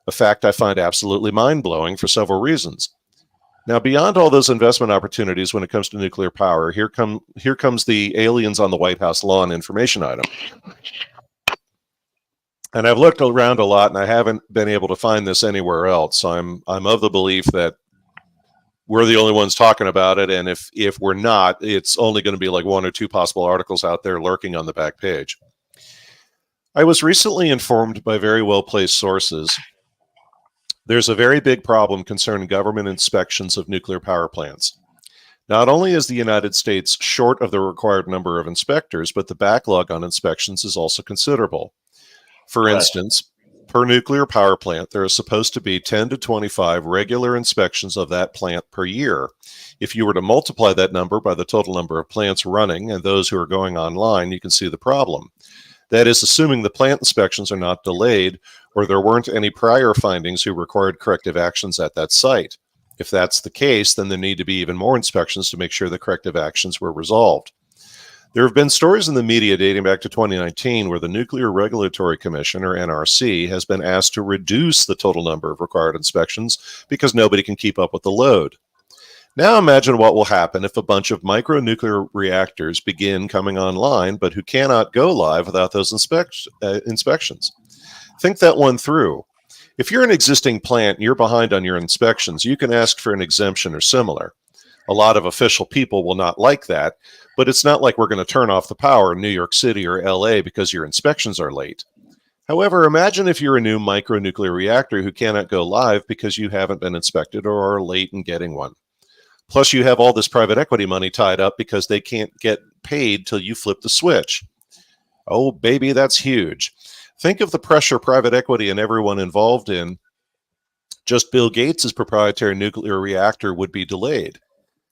a fact I find absolutely mind-blowing for several reasons. Now, beyond all those investment opportunities when it comes to nuclear power, here comes the aliens on the White House lawn information item. And I've looked around a lot, and I haven't been able to find this anywhere else. So I'm of the belief that we're the only ones talking about it, and if we're not, it's only going to be like 1 or 2 possible articles out there lurking on the back page. I was recently informed by very well-placed sources there's a very big problem concerning government inspections of nuclear power plants. Not only is the United States short of the required number of inspectors, but the backlog on inspections is also considerable. For instance, per nuclear power plant, there is supposed to be 10 to 25 regular inspections of that plant per year. If you were to multiply that number by the total number of plants running and those who are going online, you can see the problem. That is, assuming the plant inspections are not delayed or there weren't any prior findings who required corrective actions at that site. If that's the case, then there need to be even more inspections to make sure the corrective actions were resolved. There have been stories in the media dating back to 2019 where the Nuclear Regulatory Commission, or NRC, has been asked to reduce the total number of required inspections because nobody can keep up with the load. Now imagine what will happen if a bunch of micronuclear reactors begin coming online, but who cannot go live without those inspections. Think that one through. If you're an existing plant and you're behind on your inspections, you can ask for an exemption or similar. A lot of official people will not like that, but it's not like we're going to turn off the power in New York City or LA because your inspections are late. However, imagine if you're a new micronuclear reactor who cannot go live because you haven't been inspected or are late in getting one. Plus, you have all this private equity money tied up because they can't get paid till you flip the switch. Oh, baby, that's huge. Think of the pressure private equity and everyone involved in. Just Bill Gates' proprietary nuclear reactor would be delayed.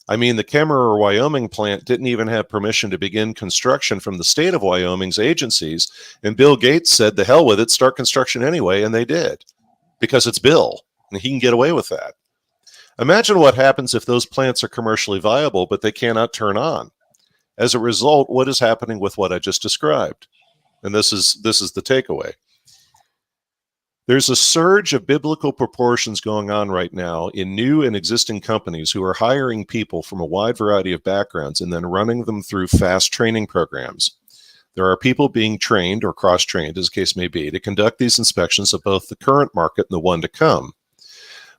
I mean, the Kemmerer, Wyoming plant didn't even have permission to begin construction from the state of Wyoming's agencies, and Bill Gates said, the hell with it, start construction anyway, and they did. Because it's Bill, and he can get away with that. Imagine what happens if those plants are commercially viable, but they cannot turn on. As a result, what is happening with what I just described? And this is the takeaway. There's a surge of biblical proportions going on right now in new and existing companies who are hiring people from a wide variety of backgrounds and then running them through fast training programs. There are people being trained or cross-trained, as the case may be, to conduct these inspections of both the current market and the one to come.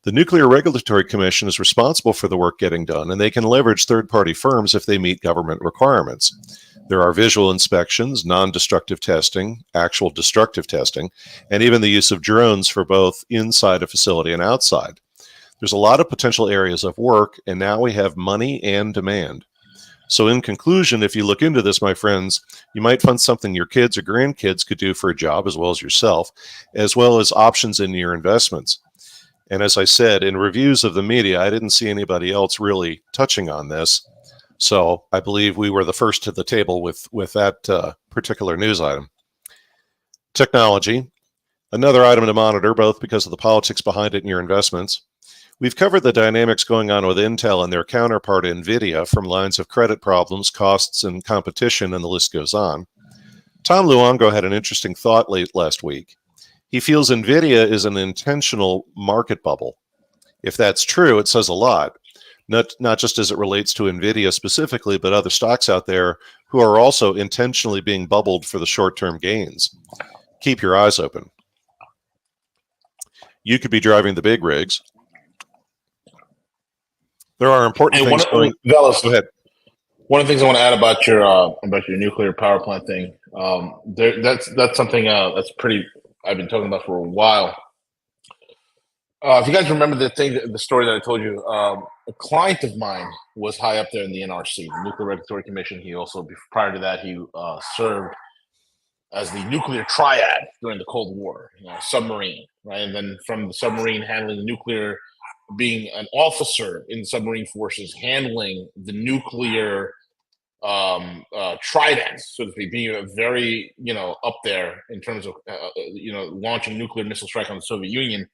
The Nuclear Regulatory Commission is responsible for the work getting done, and they can leverage third-party firms if they meet government requirements. There are visual inspections, non-destructive testing, actual destructive testing, and even the use of drones for both inside a facility and outside. There's a lot of potential areas of work, and now we have money and demand. So in conclusion, if you look into this, my friends, you might find something your kids or grandkids could do for a job as well as options in your investments. And as I said, in reviews of the media, I didn't see anybody else really touching on this. So I believe we were the first to the table with that particular news item. Technology, another item to monitor, both because of the politics behind it and your investments. We've covered the dynamics going on with Intel and their counterpart NVIDIA, from lines of credit problems, costs, and competition, and the list goes on. Tom Luongo had an interesting thought late last week. He feels NVIDIA is an intentional market bubble. If that's true, it says a lot, not just as it relates to NVIDIA specifically, but other stocks out there who are also intentionally being bubbled for the short-term gains. Keep your eyes open. You could be driving the big rigs. There are important things going. Veles, Go ahead. One of the things I want to add about your nuclear power plant thing, that's something that's pretty. I've been talking about for a while. If you guys remember the story that I told you, a client of mine was high up there in the NRC, the Nuclear Regulatory Commission. He also, prior to that, he served as the nuclear triad during the Cold War, submarine, right? And then from the submarine, handling the nuclear, being an officer in submarine forces, handling the nuclear trident, so to speak, being a very, up there in terms of, launching nuclear missile strike on the Soviet Union,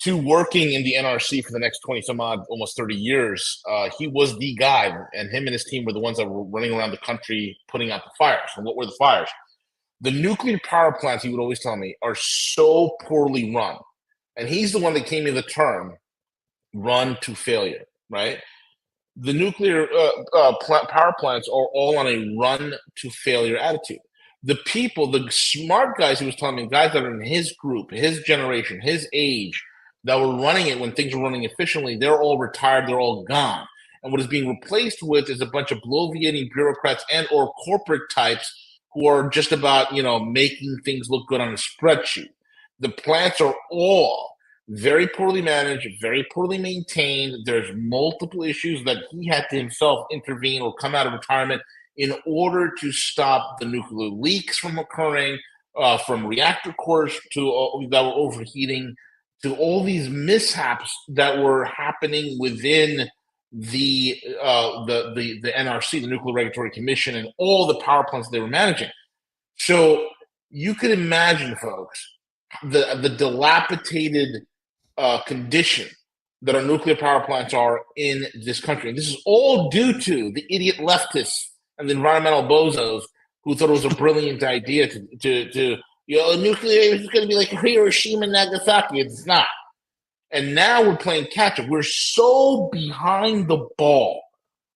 to working in the NRC for the next 20 some odd, almost 30 years. He was the guy, and him and his team were the ones that were running around the country putting out the fires. And what were the fires? The nuclear power plants, he would always tell me, are so poorly run. And he's the one that came in the term run to failure, right? The nuclear power plants are all on a run to failure attitude. The people, the smart guys, he was telling me, guys that are in his group, his generation, his age, that were running it when things were running efficiently, they're all retired, they're all gone. And what is being replaced with is a bunch of bloviating bureaucrats and or corporate types who are just about, making things look good on a spreadsheet. The plants are all very poorly managed, very poorly maintained. There's multiple issues that he had to himself intervene or come out of retirement in order to stop the nuclear leaks from occurring, from reactor cores that were overheating, to all these mishaps that were happening within the NRC, the Nuclear Regulatory Commission, and all the power plants they were managing. So you could imagine, folks, the dilapidated condition that our nuclear power plants are in this country. And this is all due to the idiot leftists and the environmental bozos who thought it was a brilliant idea to nuclear is going to be like Hiroshima and Nagasaki. It's not. And now we're playing catch up. We're so behind the ball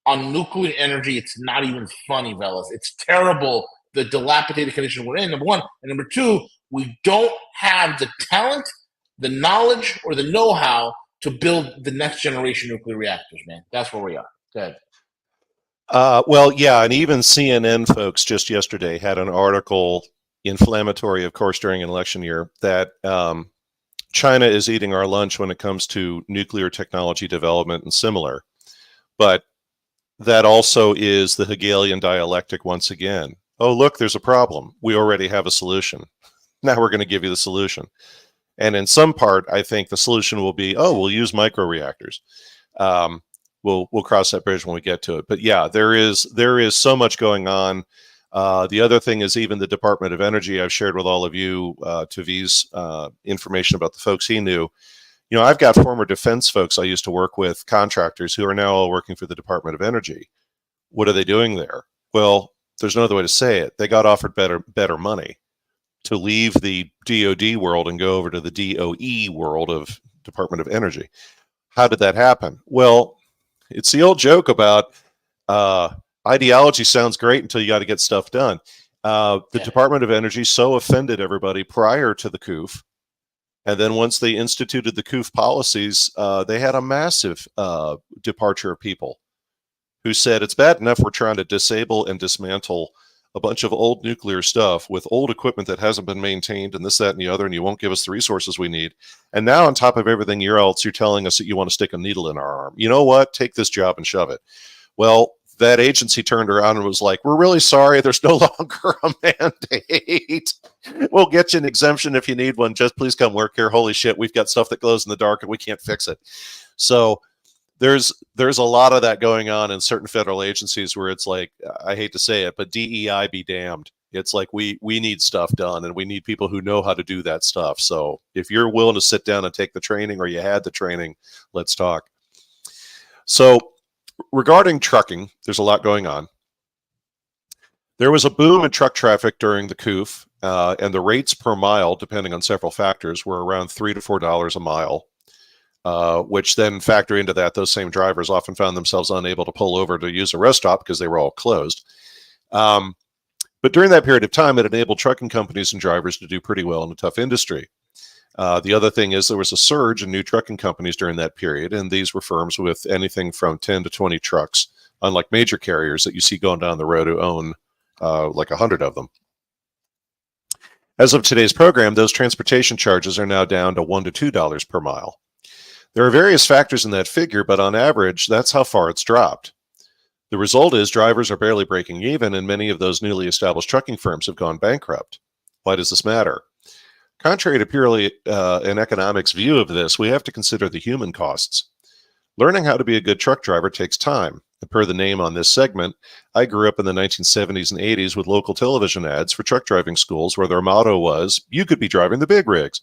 on nuclear energy. It's not even funny, Veles. It's terrible, the dilapidated condition we're in, number one. And number two, we don't have the talent, the knowledge, or the know-how to build the next generation nuclear reactors, man. That's where we are. Go ahead. Well, yeah, and even CNN folks just yesterday had an article, inflammatory, of course, during an election year, that China is eating our lunch when it comes to nuclear technology development and similar. But that also is the Hegelian dialectic once again. Oh, look, there's a problem. We already have a solution. Now we're going to give you the solution. And in some part, I think the solution will be, we'll use microreactors. We'll cross that bridge when we get to it. But yeah, there is so much going on. The other thing is even the Department of Energy. I've shared with all of you Tav's information about the folks he knew. I've got former defense folks I used to work with, contractors who are now all working for the Department of Energy. What are they doing there? Well, there's no other way to say it. They got offered better money to leave the DOD world and go over to the DOE world of Department of Energy. How did that happen? Well, it's the old joke about ideology sounds great until you got to get stuff done. The Department of Energy so offended everybody prior to the coup. And then once they instituted the coup policies, they had a massive departure of people. who said it's bad enough we're trying to disable and dismantle a bunch of old nuclear stuff with old equipment that hasn't been maintained and this, that, and the other, and you won't give us the resources we need. And now on top of everything else, you're telling us that you want to stick a needle in our arm. You know what? Take this job and shove it. Well, that agency turned around and was like, we're really sorry. There's no longer a mandate. We'll get you an exemption if you need one. Just please come work here. Holy shit, we've got stuff that glows in the dark and we can't fix it. So there's a lot of that going on in certain federal agencies where it's like, I hate to say it, but DEI be damned. It's like we need stuff done and we need people who know how to do that stuff. So if you're willing to sit down and take the training or you had the training, let's talk. So regarding trucking, there's a lot going on. There was a boom in truck traffic during the COOF, and the rates per mile, depending on several factors, were around $3 to $4 a mile, which then factor into that, those same drivers often found themselves unable to pull over to use a rest stop because they were all closed. But during that period of time, it enabled trucking companies and drivers to do pretty well in a tough industry. The other thing is there was a surge in new trucking companies during that period, and these were firms with anything from 10 to 20 trucks, unlike major carriers that you see going down the road who own like 100 of them. As of today's program, those transportation charges are now down to $1 to $2 per mile. There are various factors in that figure, but on average, that's how far it's dropped. The result is drivers are barely breaking even, and many of those newly established trucking firms have gone bankrupt. Why does this matter? Contrary to purely an economics view of this, we have to consider the human costs. Learning how to be a good truck driver takes time. Per the name on this segment, I grew up in the 1970s and 80s with local television ads for truck driving schools where their motto was, you could be driving the big rigs.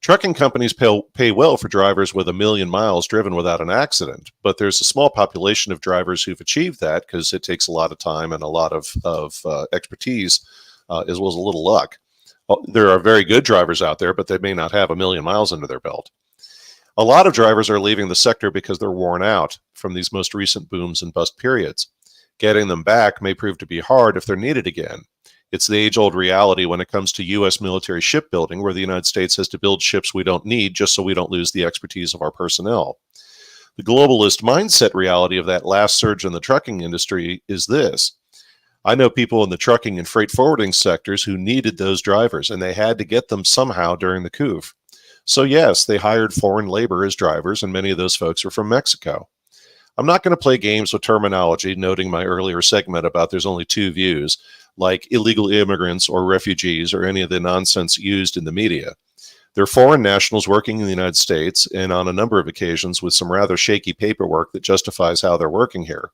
Trucking companies pay well for drivers with 1 million miles driven without an accident, but there's a small population of drivers who've achieved that because it takes a lot of time and a lot of expertise as well as a little luck. There are very good drivers out there, but they may not have 1 million miles under their belt. A lot of drivers are leaving the sector because they're worn out from these most recent booms and bust periods. Getting them back may prove to be hard if they're needed again. It's the age-old reality when it comes to U.S. military shipbuilding, where the United States has to build ships we don't need just so we don't lose the expertise of our personnel. The globalist mindset reality of that last surge in the trucking industry is this. I know people in the trucking and freight forwarding sectors who needed those drivers, and they had to get them somehow during the COOF. So yes, they hired foreign labor as drivers, and many of those folks are from Mexico. I'm not going to play games with terminology, noting my earlier segment about there's only two views, like illegal immigrants or refugees or any of the nonsense used in the media. They're foreign nationals working in the United States, and on a number of occasions with some rather shaky paperwork that justifies how they're working here.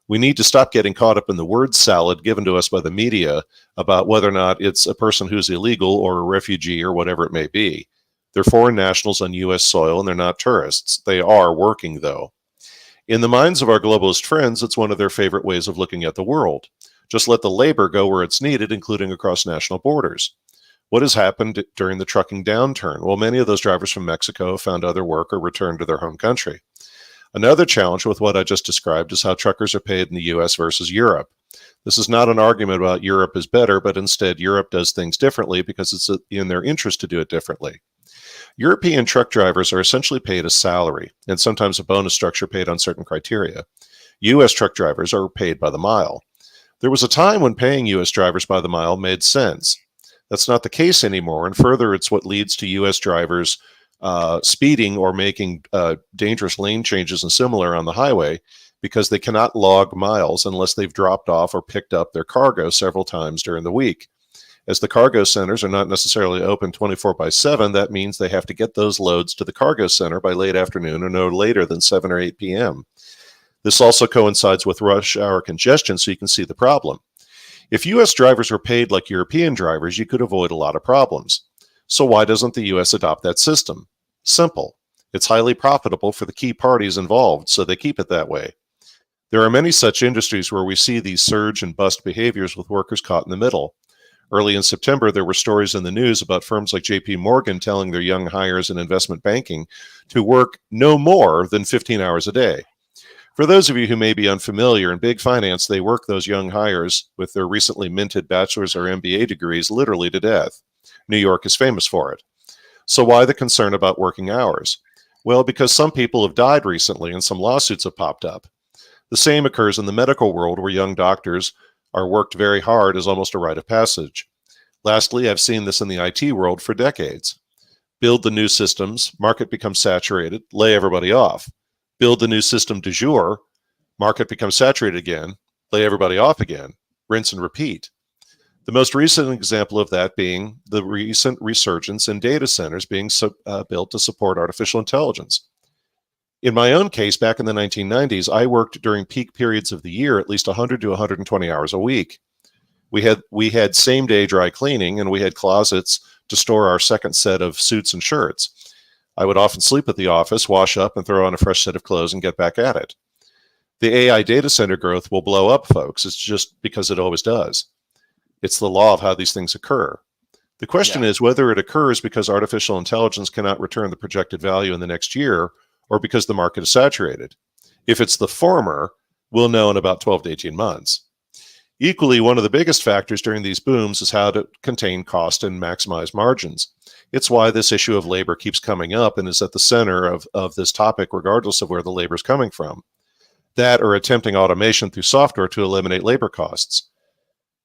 We need to stop getting caught up in the word salad given to us by the media about whether or not it's a person who's illegal or a refugee or whatever it may be. They're foreign nationals on U.S. soil, and they're not tourists. They are working, though. In the minds of our globalist friends, it's one of their favorite ways of looking at the world. Just let the labor go where it's needed, including across national borders. What has happened during the trucking downturn? Well, many of those drivers from Mexico found other work or returned to their home country. Another challenge with what I just described is how truckers are paid in the U.S. versus Europe. This is not an argument about Europe is better, but instead Europe does things differently because it's in their interest to do it differently. European truck drivers are essentially paid a salary, and sometimes a bonus structure paid on certain criteria. U.S. truck drivers are paid by the mile. There was a time when paying U.S. drivers by the mile made sense. That's not the case anymore, and further, it's what leads to U.S. drivers speeding or making dangerous lane changes and similar on the highway because they cannot log miles unless they've dropped off or picked up their cargo several times during the week. As the cargo centers are not necessarily open 24/7, that means they have to get those loads to the cargo center by late afternoon or no later than 7 or 8 p.m. This also coincides with rush hour congestion, so you can see the problem. If U.S. drivers were paid like European drivers, you could avoid a lot of problems. So why doesn't the U.S. adopt that system? Simple. It's highly profitable for the key parties involved, so they keep it that way. There are many such industries where we see these surge and bust behaviors with workers caught in the middle. Early in September, there were stories in the news about firms like J.P. Morgan telling their young hires in investment banking to work no more than 15 hours a day. For those of you who may be unfamiliar, in big finance, they work those young hires with their recently minted bachelor's or MBA degrees literally to death. New York is famous for it. So why the concern about working hours? Well, because some people have died recently and some lawsuits have popped up. The same occurs in the medical world, where young doctors are worked very hard as almost a rite of passage. Lastly, I've seen this in the IT world for decades. Build the new systems, market becomes saturated, lay everybody off. Build the new system du jour, market becomes saturated again, lay everybody off again, rinse and repeat. The most recent example of that being the recent resurgence in data centers being built to support artificial intelligence. In my own case, back in the 1990s, I worked during peak periods of the year at least 100 to 120 hours a week. We had same-day dry cleaning, and we had closets to store our second set of suits and shirts. I would often sleep at the office, wash up, and throw on a fresh set of clothes and get back at it. The AI data center growth will blow up, folks. It's just because it always does. It's the law of how these things occur. The question is whether it occurs because artificial intelligence cannot return the projected value in the next year, or because the market is saturated. If it's the former, we'll know in about 12 to 18 months. Equally, one of the biggest factors during these booms is how to contain cost and maximize margins. It's why this issue of labor keeps coming up and is at the center of this topic, regardless of where the labor is coming from. That or attempting automation through software to eliminate labor costs.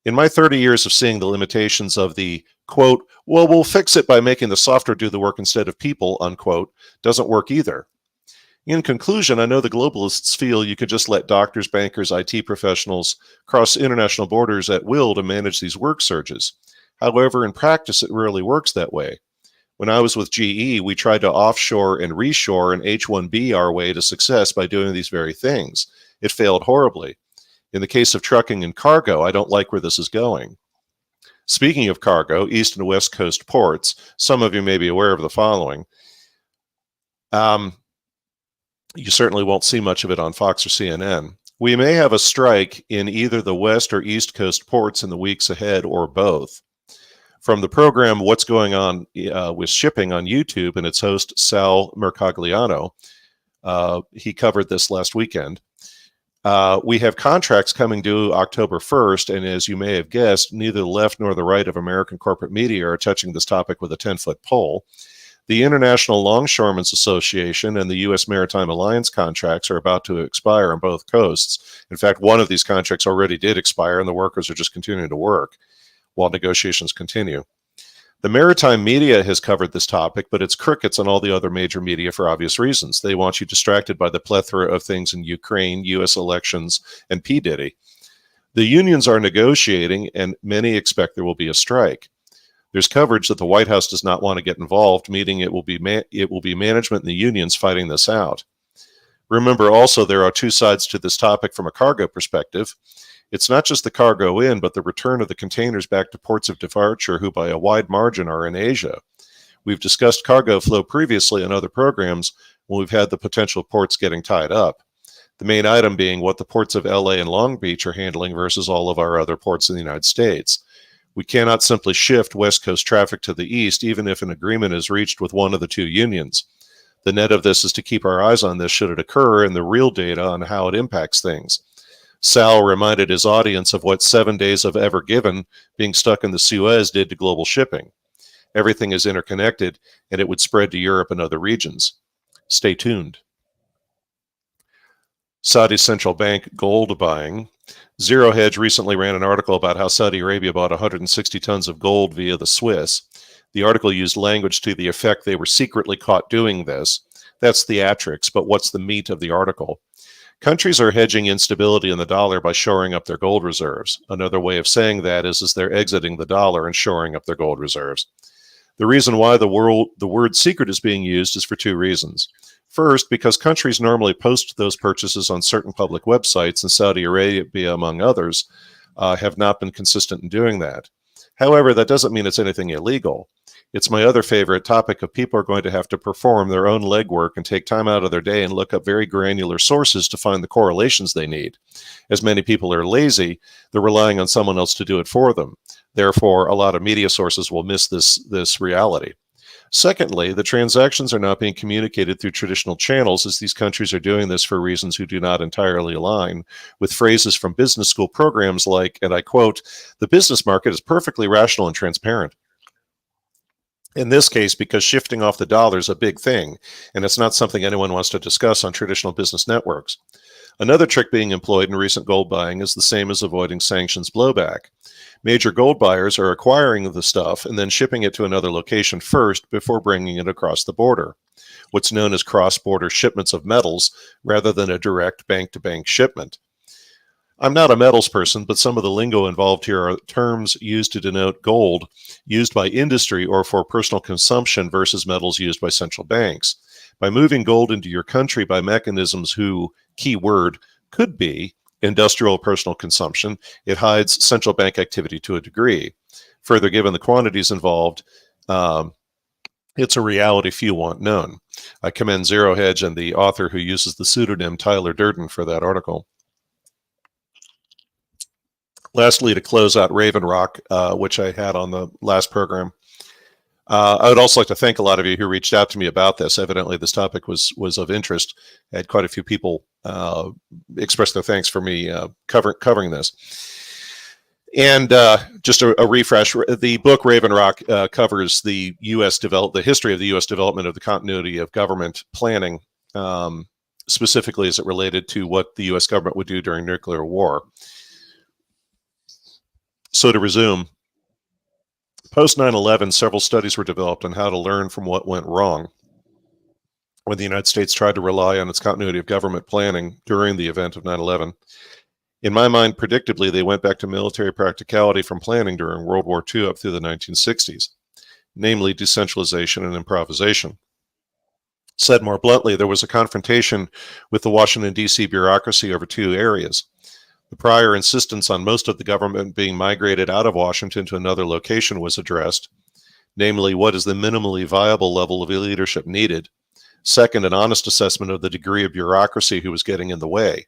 In my 30 years of seeing the limitations of the, quote, well, we'll fix it by making the software do the work instead of people, unquote, doesn't work either. In conclusion, I know the globalists feel you could just let doctors, bankers, IT professionals cross international borders at will to manage these work surges. However, in practice, it rarely works that way. When I was with GE, we tried to offshore and reshore and H-1B our way to success by doing these very things. It failed horribly. In the case of trucking and cargo, I don't like where this is going. Speaking of cargo, East and West Coast ports, some of you may be aware of the following. You certainly won't see much of it on Fox or CNN. We may have a strike in either the West or East Coast ports in the weeks ahead, or both. From the program What's Going On with Shipping on YouTube and its host Sal Mercogliano, he covered this last weekend. We have contracts coming due October 1st, and as you may have guessed, neither the left nor the right of American corporate media are touching this topic with a 10-foot pole. The International Longshoremen's Association and the U.S. Maritime Alliance contracts are about to expire on both coasts. In fact, one of these contracts already did expire, and the workers are just continuing to work while negotiations continue. The maritime media has covered this topic, but it's crickets on all the other major media for obvious reasons. They want you distracted by the plethora of things in Ukraine, U.S. elections, and P. Diddy. The unions are negotiating, and many expect there will be a strike. There's coverage that the White House does not want to get involved, meaning it will be management and the unions fighting this out. Remember also, there are two sides to this topic from a cargo perspective. It's not just the cargo in, but the return of the containers back to ports of departure, who by a wide margin are in Asia. We've discussed cargo flow previously in other programs when we've had the potential ports getting tied up. The main item being what the ports of LA and Long Beach are handling versus all of our other ports in the United States. We cannot simply shift West Coast traffic to the east, even if an agreement is reached with one of the two unions. The net of this is to keep our eyes on this should it occur, and the real data on how it impacts things. Sal reminded his audience of what 7 days of Ever Given being stuck in the Suez did to global shipping. Everything is interconnected, and it would spread to Europe and other regions. Stay tuned. Saudi central bank gold buying. Zero Hedge recently ran an article about how Saudi Arabia bought 160 tons of gold via the Swiss. The article used language to the effect they were secretly caught doing this. That's theatrics, but what's the meat of the article? Countries are hedging instability in the dollar by shoring up their gold reserves. Another way of saying that is they're exiting the dollar and shoring up their gold reserves. The reason why the word secret is being used is for two reasons. First, because countries normally post those purchases on certain public websites, and Saudi Arabia, among others, have not been consistent in doing that. However, that doesn't mean it's anything illegal. It's my other favorite topic of people are going to have to perform their own legwork and take time out of their day and look up very granular sources to find the correlations they need. As many people are lazy, they're relying on someone else to do it for them. Therefore, a lot of media sources will miss this reality. Secondly, the transactions are not being communicated through traditional channels, as these countries are doing this for reasons who do not entirely align with phrases from business school programs like, and I quote, "The business market is perfectly rational and transparent." In this case, because shifting off the dollar is a big thing, and it's not something anyone wants to discuss on traditional business networks. Another trick being employed in recent gold buying is the same as avoiding sanctions blowback. Major gold buyers are acquiring the stuff and then shipping it to another location first before bringing it across the border, what's known as cross-border shipments of metals rather than a direct bank-to-bank shipment. I'm not a metals person, but some of the lingo involved here are terms used to denote gold used by industry or for personal consumption versus metals used by central banks. By moving gold into your country by mechanisms who, key word, could be industrial personal consumption, it hides central bank activity to a degree. Further, given the quantities involved, it's a reality few want known. I commend Zero Hedge and the author who uses the pseudonym Tyler Durden for that article. Lastly, to close out Raven Rock, which I had on the last program, I would also like to thank a lot of you who reached out to me about this. Evidently, this topic was of interest. I had quite a few people express their thanks for me covering this. And just a refresh, the book Raven Rock covers the the history of the U.S. development of the continuity of government planning, specifically as it related to what the U.S. government would do during nuclear war. So to resume, post 9/11, several studies were developed on how to learn from what went wrong when the United States tried to rely on its continuity of government planning during the event of 9/11. In my mind, predictably, they went back to military practicality from planning during World War II up through the 1960s, namely decentralization and improvisation. Said more bluntly, there was a confrontation with the Washington, D.C. bureaucracy over two areas. The prior insistence on most of the government being migrated out of Washington to another location was addressed, namely, what is the minimally viable level of leadership needed? Second, an honest assessment of the degree of bureaucracy who was getting in the way.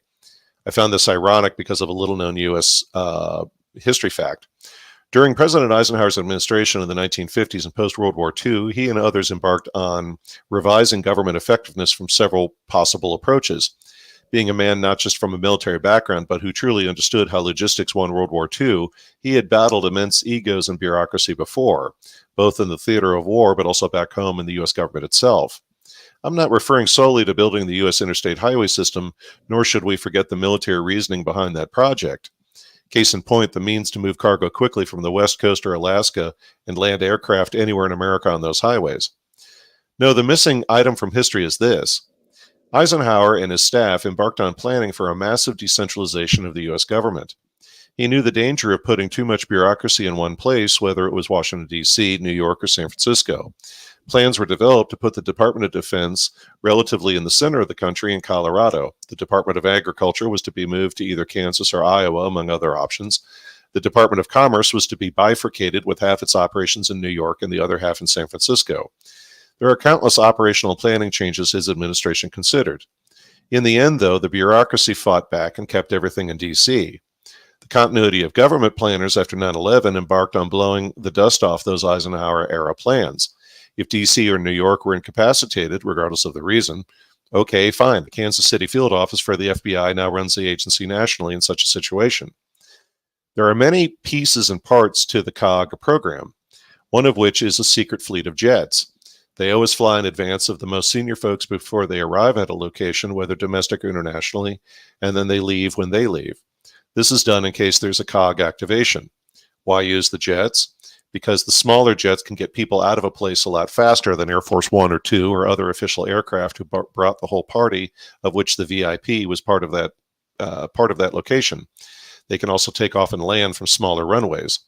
I found this ironic because of a little-known U.S. History fact. During President Eisenhower's administration in the 1950s and post-World War II, he and others embarked on revising government effectiveness from several possible approaches. Being a man not just from a military background, but who truly understood how logistics won World War II, he had battled immense egos and bureaucracy before, both in the theater of war, but also back home in the U.S. government itself. I'm not referring solely to building the U.S. interstate highway system, nor should we forget the military reasoning behind that project. Case in point, the means to move cargo quickly from the West Coast or Alaska and land aircraft anywhere in America on those highways. No, the missing item from history is this. Eisenhower and his staff embarked on planning for a massive decentralization of the U.S. government. He knew the danger of putting too much bureaucracy in one place, whether it was Washington, D.C., New York, or San Francisco. Plans were developed to put the Department of Defense relatively in the center of the country in Colorado. The Department of Agriculture was to be moved to either Kansas or Iowa, among other options. The Department of Commerce was to be bifurcated with half its operations in New York and the other half in San Francisco. There are countless operational planning changes his administration considered. In the end, though, the bureaucracy fought back and kept everything in D.C. The continuity of government planners after 9/11 embarked on blowing the dust off those Eisenhower-era plans. If D.C. or New York were incapacitated, regardless of the reason, okay, fine. The Kansas City field office for the FBI now runs the agency nationally in such a situation. There are many pieces and parts to the COG program, one of which is a secret fleet of jets. They always fly in advance of the most senior folks before they arrive at a location, whether domestic or internationally, and then they leave when they leave. This is done in case there's a COG activation. Why use the jets? Because the smaller jets can get people out of a place a lot faster than Air Force One or Two or other official aircraft who brought the whole party, of which the VIP was part of that location. They can also take off and land from smaller runways.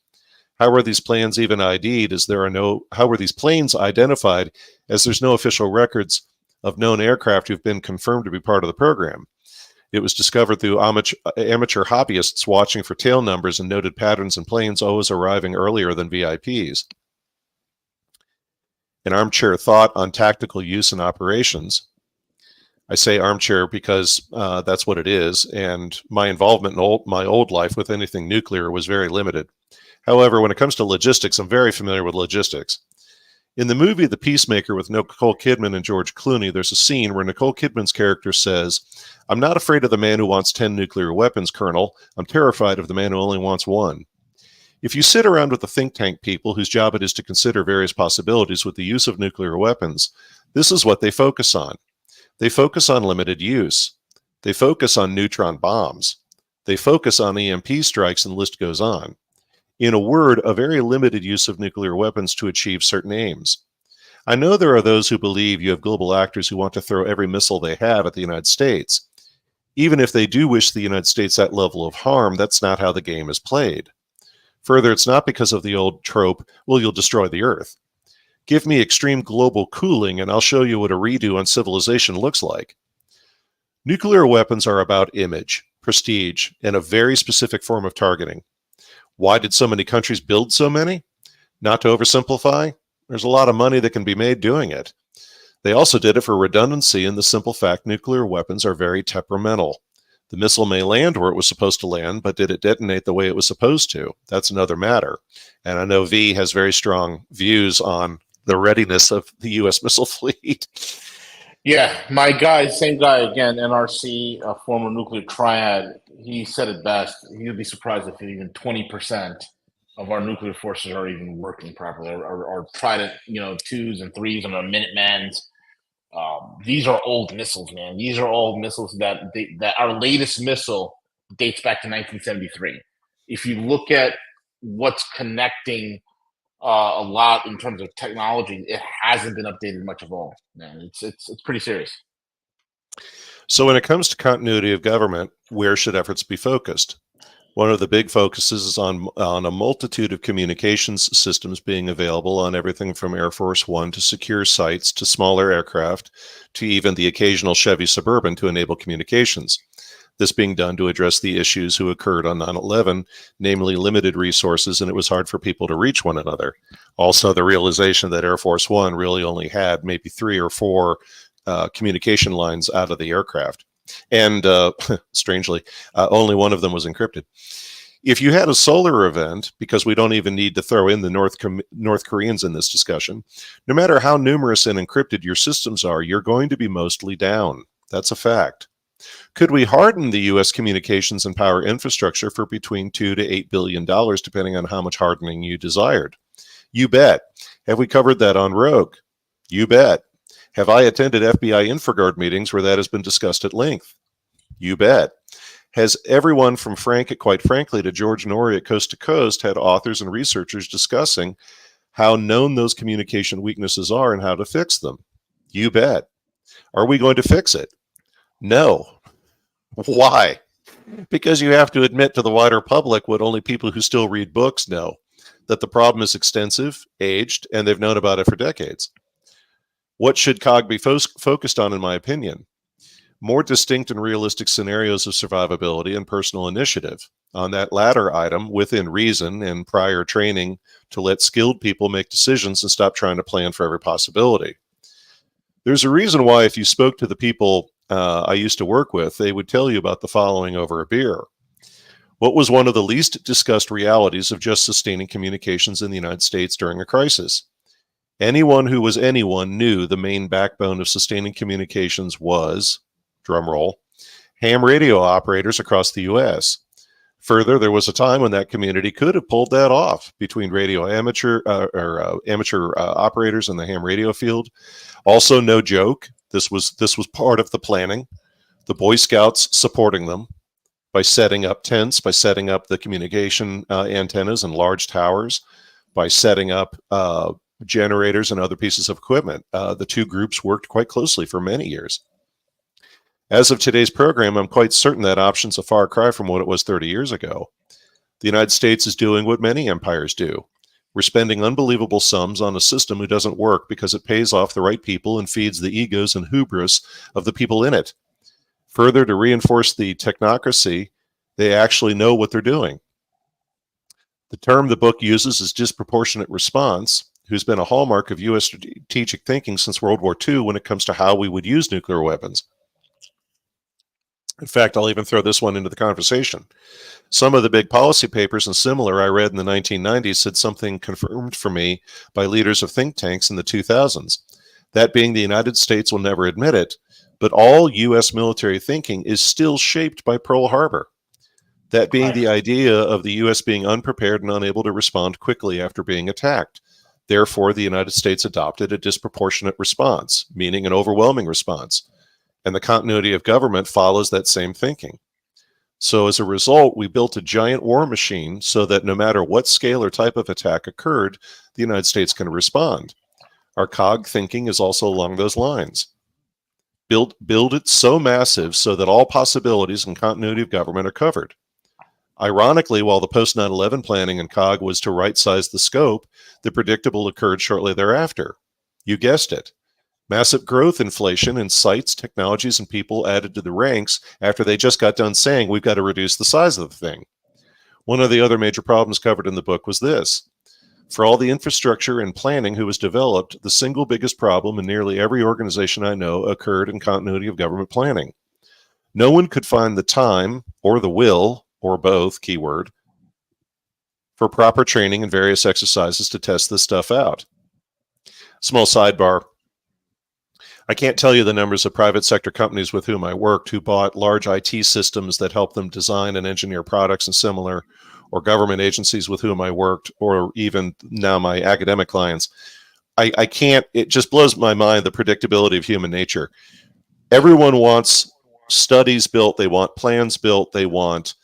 How were these planes even ID'd? How were these planes identified? As there's no official records of known aircraft who've been confirmed to be part of the program. It was discovered through amateur hobbyists watching for tail numbers and noted patterns in planes always arriving earlier than VIPs. An armchair thought on tactical use and operations. I say armchair because that's what it is, and my involvement in my old life with anything nuclear was very limited. However, when it comes to logistics, I'm very familiar with logistics. In the movie The Peacemaker with Nicole Kidman and George Clooney, there's a scene where Nicole Kidman's character says, "I'm not afraid of the man who wants 10 nuclear weapons, Colonel. I'm terrified of the man who only wants one." If you sit around with the think tank people whose job it is to consider various possibilities with the use of nuclear weapons, this is what they focus on. They focus on limited use. They focus on neutron bombs. They focus on EMP strikes, and the list goes on. In a word, a very limited use of nuclear weapons to achieve certain aims. I know there are those who believe you have global actors who want to throw every missile they have at the United States. Even if they do wish the United States that level of harm, that's not how the game is played. Further, it's not because of the old trope, well, you'll destroy the Earth. Give me extreme global cooling, and I'll show you what a redo on civilization looks like. Nuclear weapons are about image, prestige, and a very specific form of targeting. Why did so many countries build so many? Not to oversimplify, there's a lot of money that can be made doing it. They also did it for redundancy and the simple fact nuclear weapons are very temperamental. The missile may land where it was supposed to land, but did it detonate the way it was supposed to? That's another matter. And I know V has very strong views on the readiness of the U.S. missile fleet. Yeah, my guy, same guy again, NRC, a former nuclear triad, he said it best. He'd be surprised if even 20% of our nuclear forces are even working properly, or Trident, twos and threes, and our Minutemans. These are old missiles, man. These are old missiles that our latest missile dates back to 1973. If you look at what's connecting a lot in terms of technology, it hasn't been updated much of all. Man, it's pretty serious. So when it comes to continuity of government, where should efforts be focused? One of the big focuses is on a multitude of communications systems being available on everything from Air Force One to secure sites to smaller aircraft to even the occasional Chevy Suburban to enable communications. This being done to address the issues who occurred on 9/11, namely limited resources, and it was hard for people to reach one another. Also, the realization that Air Force One really only had maybe 3 or 4 communication lines out of the aircraft. And strangely, only one of them was encrypted. If you had a solar event, because we don't even need to throw in the North Koreans in this discussion, no matter how numerous and encrypted your systems are, you're going to be mostly down. That's a fact. Could we harden the U.S. communications and power infrastructure for between $2 to $8 billion, depending on how much hardening you desired? You bet. Have we covered that on Rogue? You bet. Have I attended FBI InfraGard meetings where that has been discussed at length? You bet. Has everyone from Frank at Quite Frankly to George Norrie at Coast to Coast had authors and researchers discussing how known those communication weaknesses are and how to fix them? You bet. Are we going to fix it? No. Why? Because you have to admit to the wider public what only people who still read books know, that the problem is extensive, aged, and they've known about it for decades. What should COG be focused on, in my opinion? More distinct and realistic scenarios of survivability and personal initiative. On that latter item, within reason and prior training to let skilled people make decisions and stop trying to plan for every possibility. There's a reason why if you spoke to the people I used to work with, they would tell you about the following over a beer. What was one of the least discussed realities of just sustaining communications in the United States during a crisis? Anyone who was anyone knew the main backbone of sustaining communications was, drumroll, ham radio operators across the U.S. Further, there was a time when that community could have pulled that off between radio amateur operators in the ham radio field. Also, no joke, this was part of the planning. The Boy Scouts supporting them by setting up tents, by setting up the communication antennas and large towers, by setting up generators and other pieces of equipment. The two groups worked quite closely for many years. As of today's program, I'm quite certain that option's a far cry from what it was 30 years ago. The United States is doing what many empires do. We're spending unbelievable sums on a system who doesn't work because it pays off the right people and feeds the egos and hubris of the people in it. Further, to reinforce the technocracy, they actually know what they're doing. The term the book uses is disproportionate response, who's been a hallmark of U.S. strategic thinking since World War II when it comes to how we would use nuclear weapons. In fact, I'll even throw this one into the conversation. Some of the big policy papers and similar I read in the 1990s said something confirmed for me by leaders of think tanks in the 2000s. That being the United States will never admit it, but all U.S. military thinking is still shaped by Pearl Harbor. That being the idea of the U.S. being unprepared and unable to respond quickly after being attacked. Therefore, the United States adopted a disproportionate response, meaning an overwhelming response. And the continuity of government follows that same thinking. So as a result, we built a giant war machine so that no matter what scale or type of attack occurred, the United States can respond. Our COG thinking is also along those lines. Build it so massive so that all possibilities and continuity of government are covered. Ironically, while the post 9/11 planning in COG was to right-size the scope, the predictable occurred shortly thereafter. You guessed it. Massive growth inflation in sites, technologies, and people added to the ranks after they just got done saying we've got to reduce the size of the thing. One of the other major problems covered in the book was this. For all the infrastructure and planning who was developed, the single biggest problem in nearly every organization I know occurred in continuity of government planning. No one could find the time or the will, or both, keyword, for proper training and various exercises to test this stuff out. Small sidebar. I can't tell you the numbers of private sector companies with whom I worked who bought large IT systems that helped them design and engineer products and similar, or government agencies with whom I worked, or even now my academic clients. I can't, it just blows my mind, the predictability of human nature. Everyone wants studies built, they want plans built, they want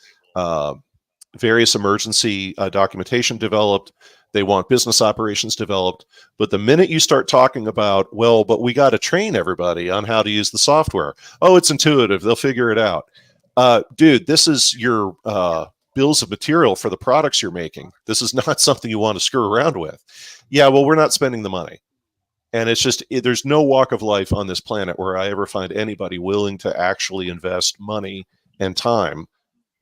various emergency documentation developed, they want business operations developed. But the minute you start talking about, well, but we got to train everybody on how to use the software. Oh, it's intuitive, they'll figure it out. Dude, this is your bills of material for the products you're making. This is not something you want to screw around with. Yeah, well, we're not spending the money. And it's just, there's no walk of life on this planet where I ever find anybody willing to actually invest money and time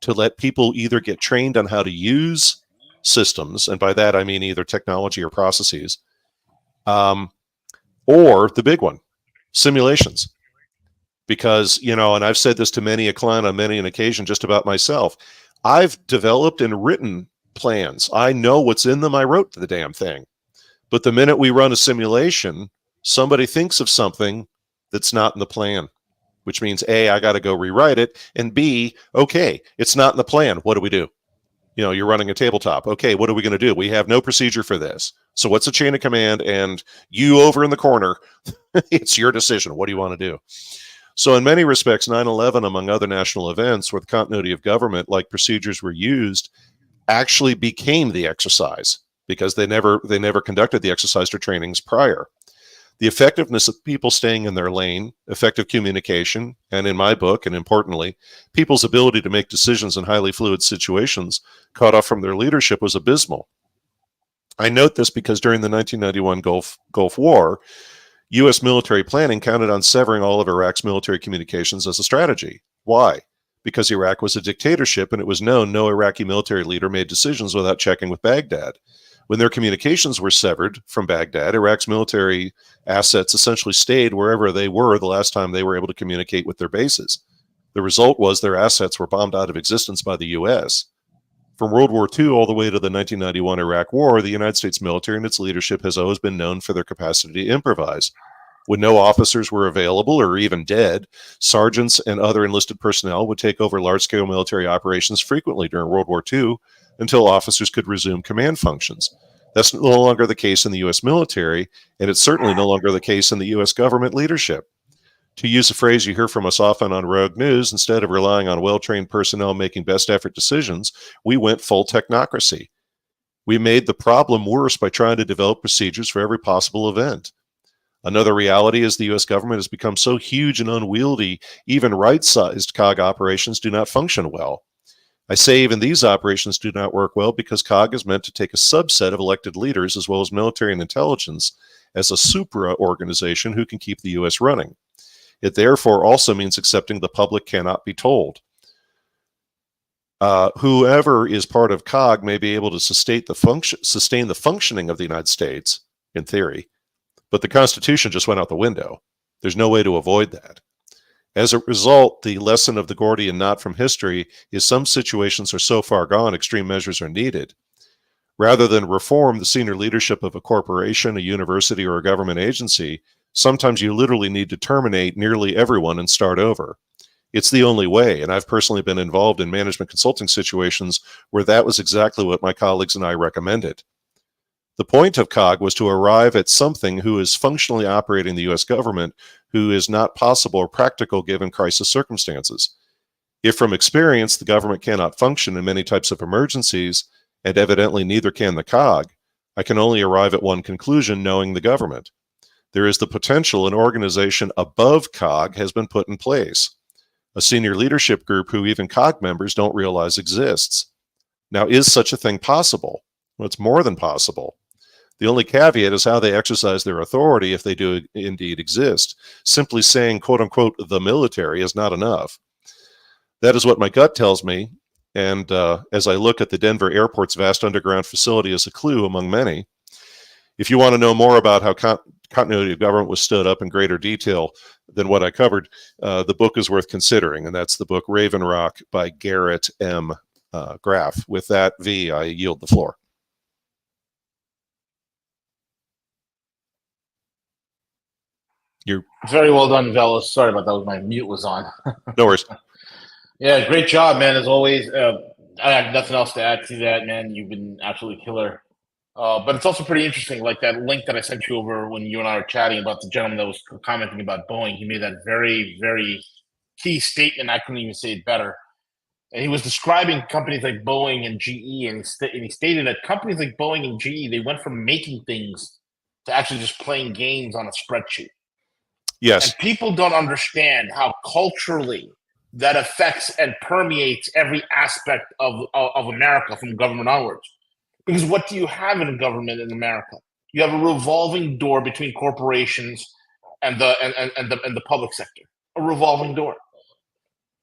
to let people either get trained on how to use systems, and by that I mean either technology or processes, or the big one, simulations. Because, you know, and I've said this to many a client on many an occasion just about myself, I've developed and written plans. I know what's in them. I wrote the damn thing. But the minute we run a simulation, somebody thinks of something that's not in the plan, which means A, I got to go rewrite it, and B, okay, it's not in the plan. What do we do? You know, you're running a tabletop. Okay, what are we going to do? We have no procedure for this. So what's the chain of command? And you over in the corner, it's your decision. What do you want to do? So in many respects, 9/11, among other national events where the continuity of government, like procedures were used, actually became the exercise because they never conducted the exercise or trainings prior. The effectiveness of people staying in their lane, effective communication, and in my book, and importantly, people's ability to make decisions in highly fluid situations cut off from their leadership was abysmal. I note this because during the 1991 Gulf War, U.S. military planning counted on severing all of Iraq's military communications as a strategy. Why? Because Iraq was a dictatorship and it was known no Iraqi military leader made decisions without checking with Baghdad. When their communications were severed from Baghdad, Iraq's military assets essentially stayed wherever they were the last time they were able to communicate with their bases. The result was their assets were bombed out of existence by the U.S. From World War II all the way to the 1991 Iraq War, the United States military and its leadership has always been known for their capacity to improvise. When no officers were available or even dead, sergeants and other enlisted personnel would take over large-scale military operations frequently during World War II until officers could resume command functions. That's no longer the case in the U.S. military, and it's certainly no longer the case in the U.S. government leadership. To use a phrase you hear from us often on Rogue News, instead of relying on well-trained personnel making best effort decisions, we went full technocracy. We made the problem worse by trying to develop procedures for every possible event. Another reality is the U.S. government has become so huge and unwieldy, even right-sized COG operations do not function well. I say even these operations do not work well because COG is meant to take a subset of elected leaders as well as military and intelligence as a supra-organization who can keep the U.S. running. It therefore also means accepting the public cannot be told. Whoever is part of COG may be able to sustain the functioning of the United States, in theory, but the Constitution just went out the window. There's no way to avoid that. As a result, the lesson of the Gordian knot from history is some situations are so far gone, extreme measures are needed. Rather than reform the senior leadership of a corporation, a university, or a government agency, sometimes you literally need to terminate nearly everyone and start over. It's the only way, and I've personally been involved in management consulting situations where that was exactly what my colleagues and I recommended. The point of COG was to arrive at something who is functionally operating the U.S. government, who is not possible or practical given crisis circumstances. If from experience the government cannot function in many types of emergencies, and evidently neither can the COG, I can only arrive at one conclusion knowing the government. There is the potential an organization above COG has been put in place, a senior leadership group who even COG members don't realize exists. Now, is such a thing possible? Well, it's more than possible. The only caveat is how they exercise their authority if they do indeed exist. Simply saying, quote unquote, the military is not enough. That is what my gut tells me. And as I look at the Denver airport's vast underground facility as a clue among many, if you want to know more about how continuity of government was stood up in greater detail than what I covered, the book is worth considering. And that's the book Raven Rock by Garrett M. Graff. With that, V, I yield the floor. You're very well done, Veles. Sorry about that. My mute was on. No worries. Yeah, great job, man. As always, I have nothing else to add to that, man. You've been absolutely killer. But it's also pretty interesting, like that link that I sent you over when you and I were chatting about the gentleman that was commenting about Boeing. He made that very, very key statement. I couldn't even say it better. And he was describing companies like Boeing and GE, and he stated that companies like Boeing and GE, they went from making things to actually just playing games on a spreadsheet. Yes. And people don't understand how culturally that affects and permeates every aspect of America from government onwards. Because what do you have in government in America? You have a revolving door between corporations and the public sector, a revolving door.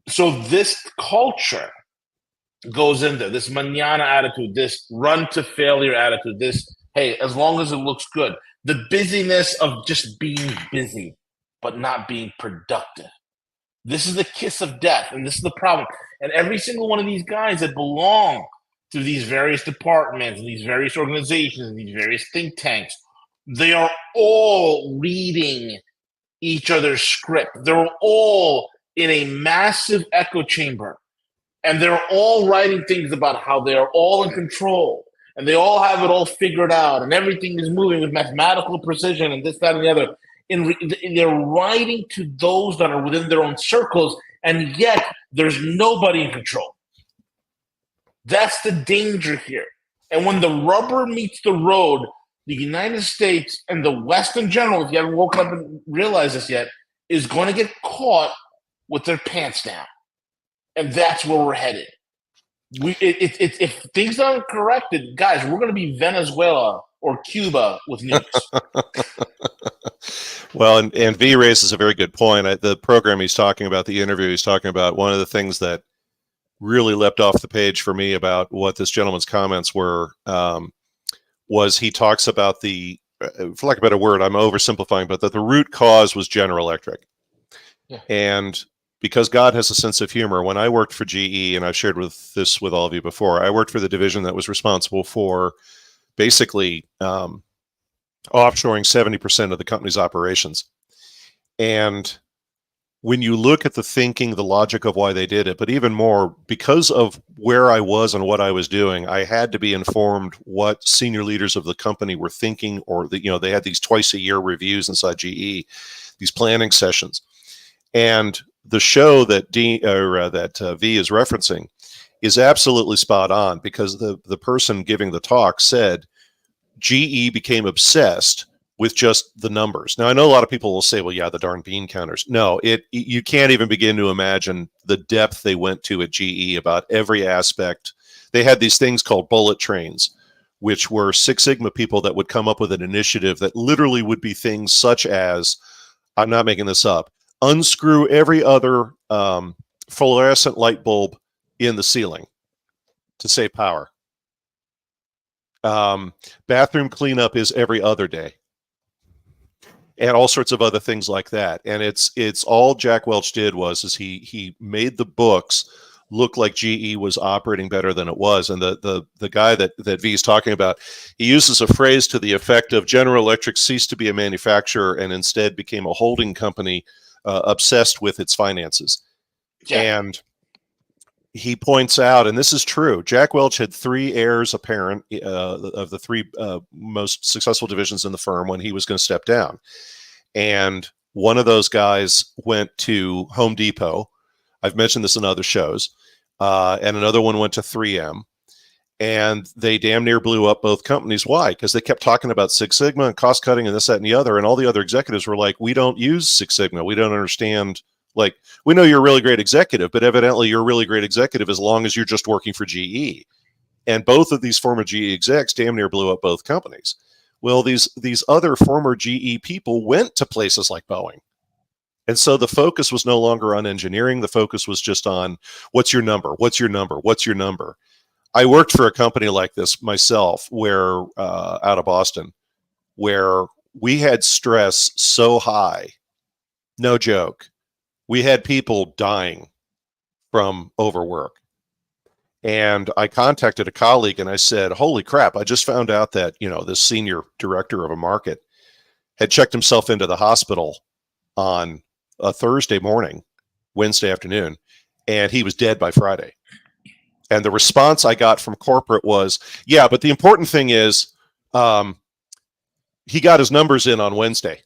So this culture goes in there, this mañana attitude, this run to failure attitude, this, hey, as long as it looks good, the busyness of just being busy, but not being productive. This is the kiss of death, and this is the problem. And every single one of these guys that belong to these various departments and these various organizations and these various think tanks, they are all reading each other's script. They're all in a massive echo chamber, and they're all writing things about how they are all in control, and they all have it all figured out, and everything is moving with mathematical precision and this, that, and the other. They're writing to those that are within their own circles, and yet there's nobody in control. That's the danger here. And when the rubber meets the road, the United States and the West in general, if you haven't woken up and realized this yet, is going to get caught with their pants down. And that's where we're headed. If things aren't corrected, guys, we're going to be Venezuela or Cuba with nukes. Well, and V raises a very good point. The program he's talking about, the interview he's talking about, one of the things that really leapt off the page for me about what this gentleman's comments were was he talks about the, for lack of a better word, I'm oversimplifying, but that the root cause was General Electric. Yeah. And because God has a sense of humor, when I worked for GE, and I've shared this with all of you before, I worked for the division that was responsible for basically offshoring 70% of the company's operations. And when you look at the thinking, the logic of why they did it, but even more, because of where I was and what I was doing, I had to be informed what senior leaders of the company were thinking, or they had these twice a year reviews inside GE, these planning sessions. And the show that V is referencing is absolutely spot on, because the person giving the talk said GE became obsessed with just the numbers. Now, I know a lot of people will say, well, yeah, the darn bean counters. No, you can't even begin to imagine the depth they went to at GE about every aspect. They had these things called bullet trains, which were Six Sigma people that would come up with an initiative that literally would be things such as, I'm not making this up, unscrew every other fluorescent light bulb in the ceiling to save power. Bathroom cleanup is every other day, and all sorts of other things like that. And it's all Jack Welch did was he made the books look like GE was operating better than it was. And the guy that V is talking about, he uses a phrase to the effect of General Electric ceased to be a manufacturer and instead became a holding company obsessed with its finances. Yeah. And he points out, and this is true, Jack Welch had 3 heirs apparent of the 3 most successful divisions in the firm when he was going to step down. And one of those guys went to Home Depot. I've mentioned this in other shows. And another one went to 3M. And they damn near blew up both companies. Why? Because they kept talking about Six Sigma and cost cutting and this, that, and the other. And all the other executives were like, we don't use Six Sigma. We don't understand. Like, we know you're a really great executive, but evidently you're a really great executive as long as you're just working for GE. And both of these former GE execs damn near blew up both companies. Well, these other former GE people went to places like Boeing. And so the focus was no longer on engineering. The focus was just on what's your number? What's your number? What's your number? I worked for a company like this myself, where out of Boston, where we had stress so high, no joke. We had people dying from overwork. And I contacted a colleague and I said, holy crap, I just found out that, this senior director of a market had checked himself into the hospital on a Thursday morning, Wednesday afternoon, and he was dead by Friday. And the response I got from corporate was, yeah, but the important thing is he got his numbers in on Wednesday.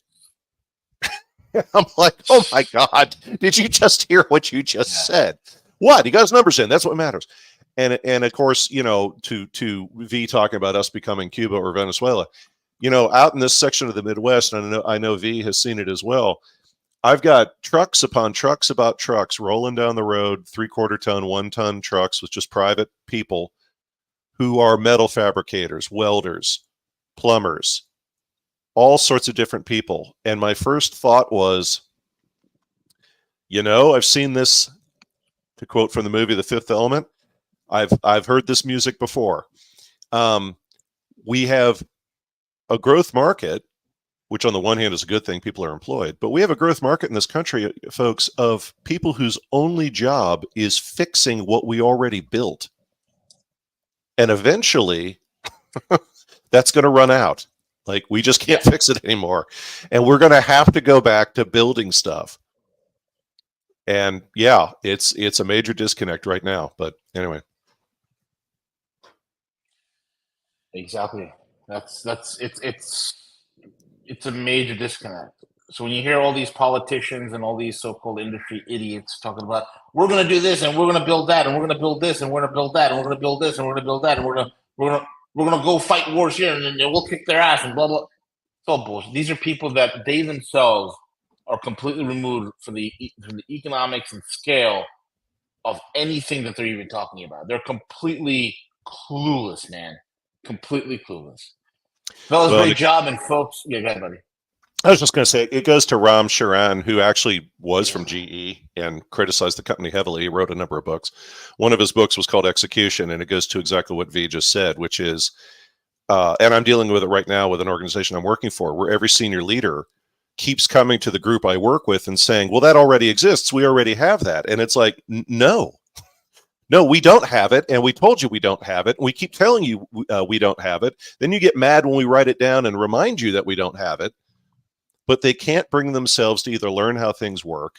I'm like, oh my God, did you just hear what you just said? What? He got his numbers in. That's what matters. And of course, to V talking about us becoming Cuba or Venezuela, out in this section of the Midwest, and I know V has seen it as well. I've got trucks upon trucks about trucks rolling down the road, 3/4 ton, 1 ton trucks with just private people who are metal fabricators, welders, plumbers, all sorts of different people. And my first thought was, I've seen this, to quote from the movie The Fifth Element, I've heard this music before. We have a growth market, which on the one hand is a good thing, people are employed, but we have a growth market in this country, folks, of people whose only job is fixing what we already built. And eventually that's going to run out. Like, we just can't fix it anymore. And we're going to have to go back to building stuff. And yeah, it's a major disconnect right now, but anyway. Exactly. It's a major disconnect. So when you hear all these politicians and all these so-called industry idiots talking about, we're going to do this and we're going to build that and we're going to build this and we're going to build that and we're going to build this and we're going to build that and we're going to go fight wars here and then we'll kick their ass and blah blah. It's all bullshit. These are people that they themselves are completely removed from the economics and scale of anything that they're even talking about. They're completely clueless, man. Completely clueless. Fellas, great job, and folks, go ahead, buddy. I was just going to say, it goes to Ram Charan, who actually was from GE and criticized the company heavily. He wrote a number of books. One of his books was called Execution, and it goes to exactly what V just said, which is, and I'm dealing with it right now with an organization I'm working for, where every senior leader keeps coming to the group I work with and saying, well, that already exists. We already have that. And it's like, no, we don't have it. And we told you we don't have it. And we keep telling you we don't have it. Then you get mad when we write it down and remind you that we don't have it. But they can't bring themselves to either learn how things work.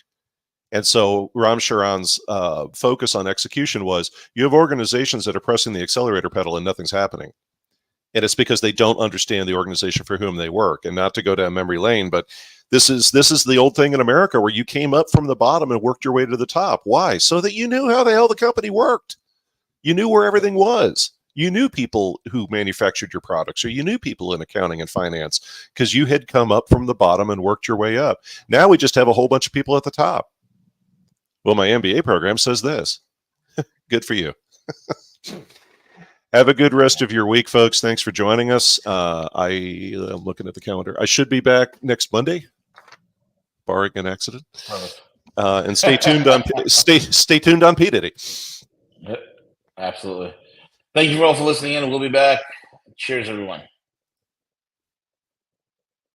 And so Ram Charan's focus on execution was, you have organizations that are pressing the accelerator pedal and nothing's happening. And it's because they don't understand the organization for whom they work. And not to go down memory lane, but this is the old thing in America where you came up from the bottom and worked your way to the top. Why? So that you knew how the hell the company worked. You knew where everything was. You knew people who manufactured your products, or you knew people in accounting and finance because you had come up from the bottom and worked your way up. Now we just have a whole bunch of people at the top. Well, my MBA program says this. Good for you. Have a good rest of your week, folks. Thanks for joining us. I'm looking at the calendar. I should be back next Monday, barring an accident. And stay tuned on stay tuned on P. Diddy. Yep, absolutely. Thank you all for listening in. We'll be back. Cheers, everyone.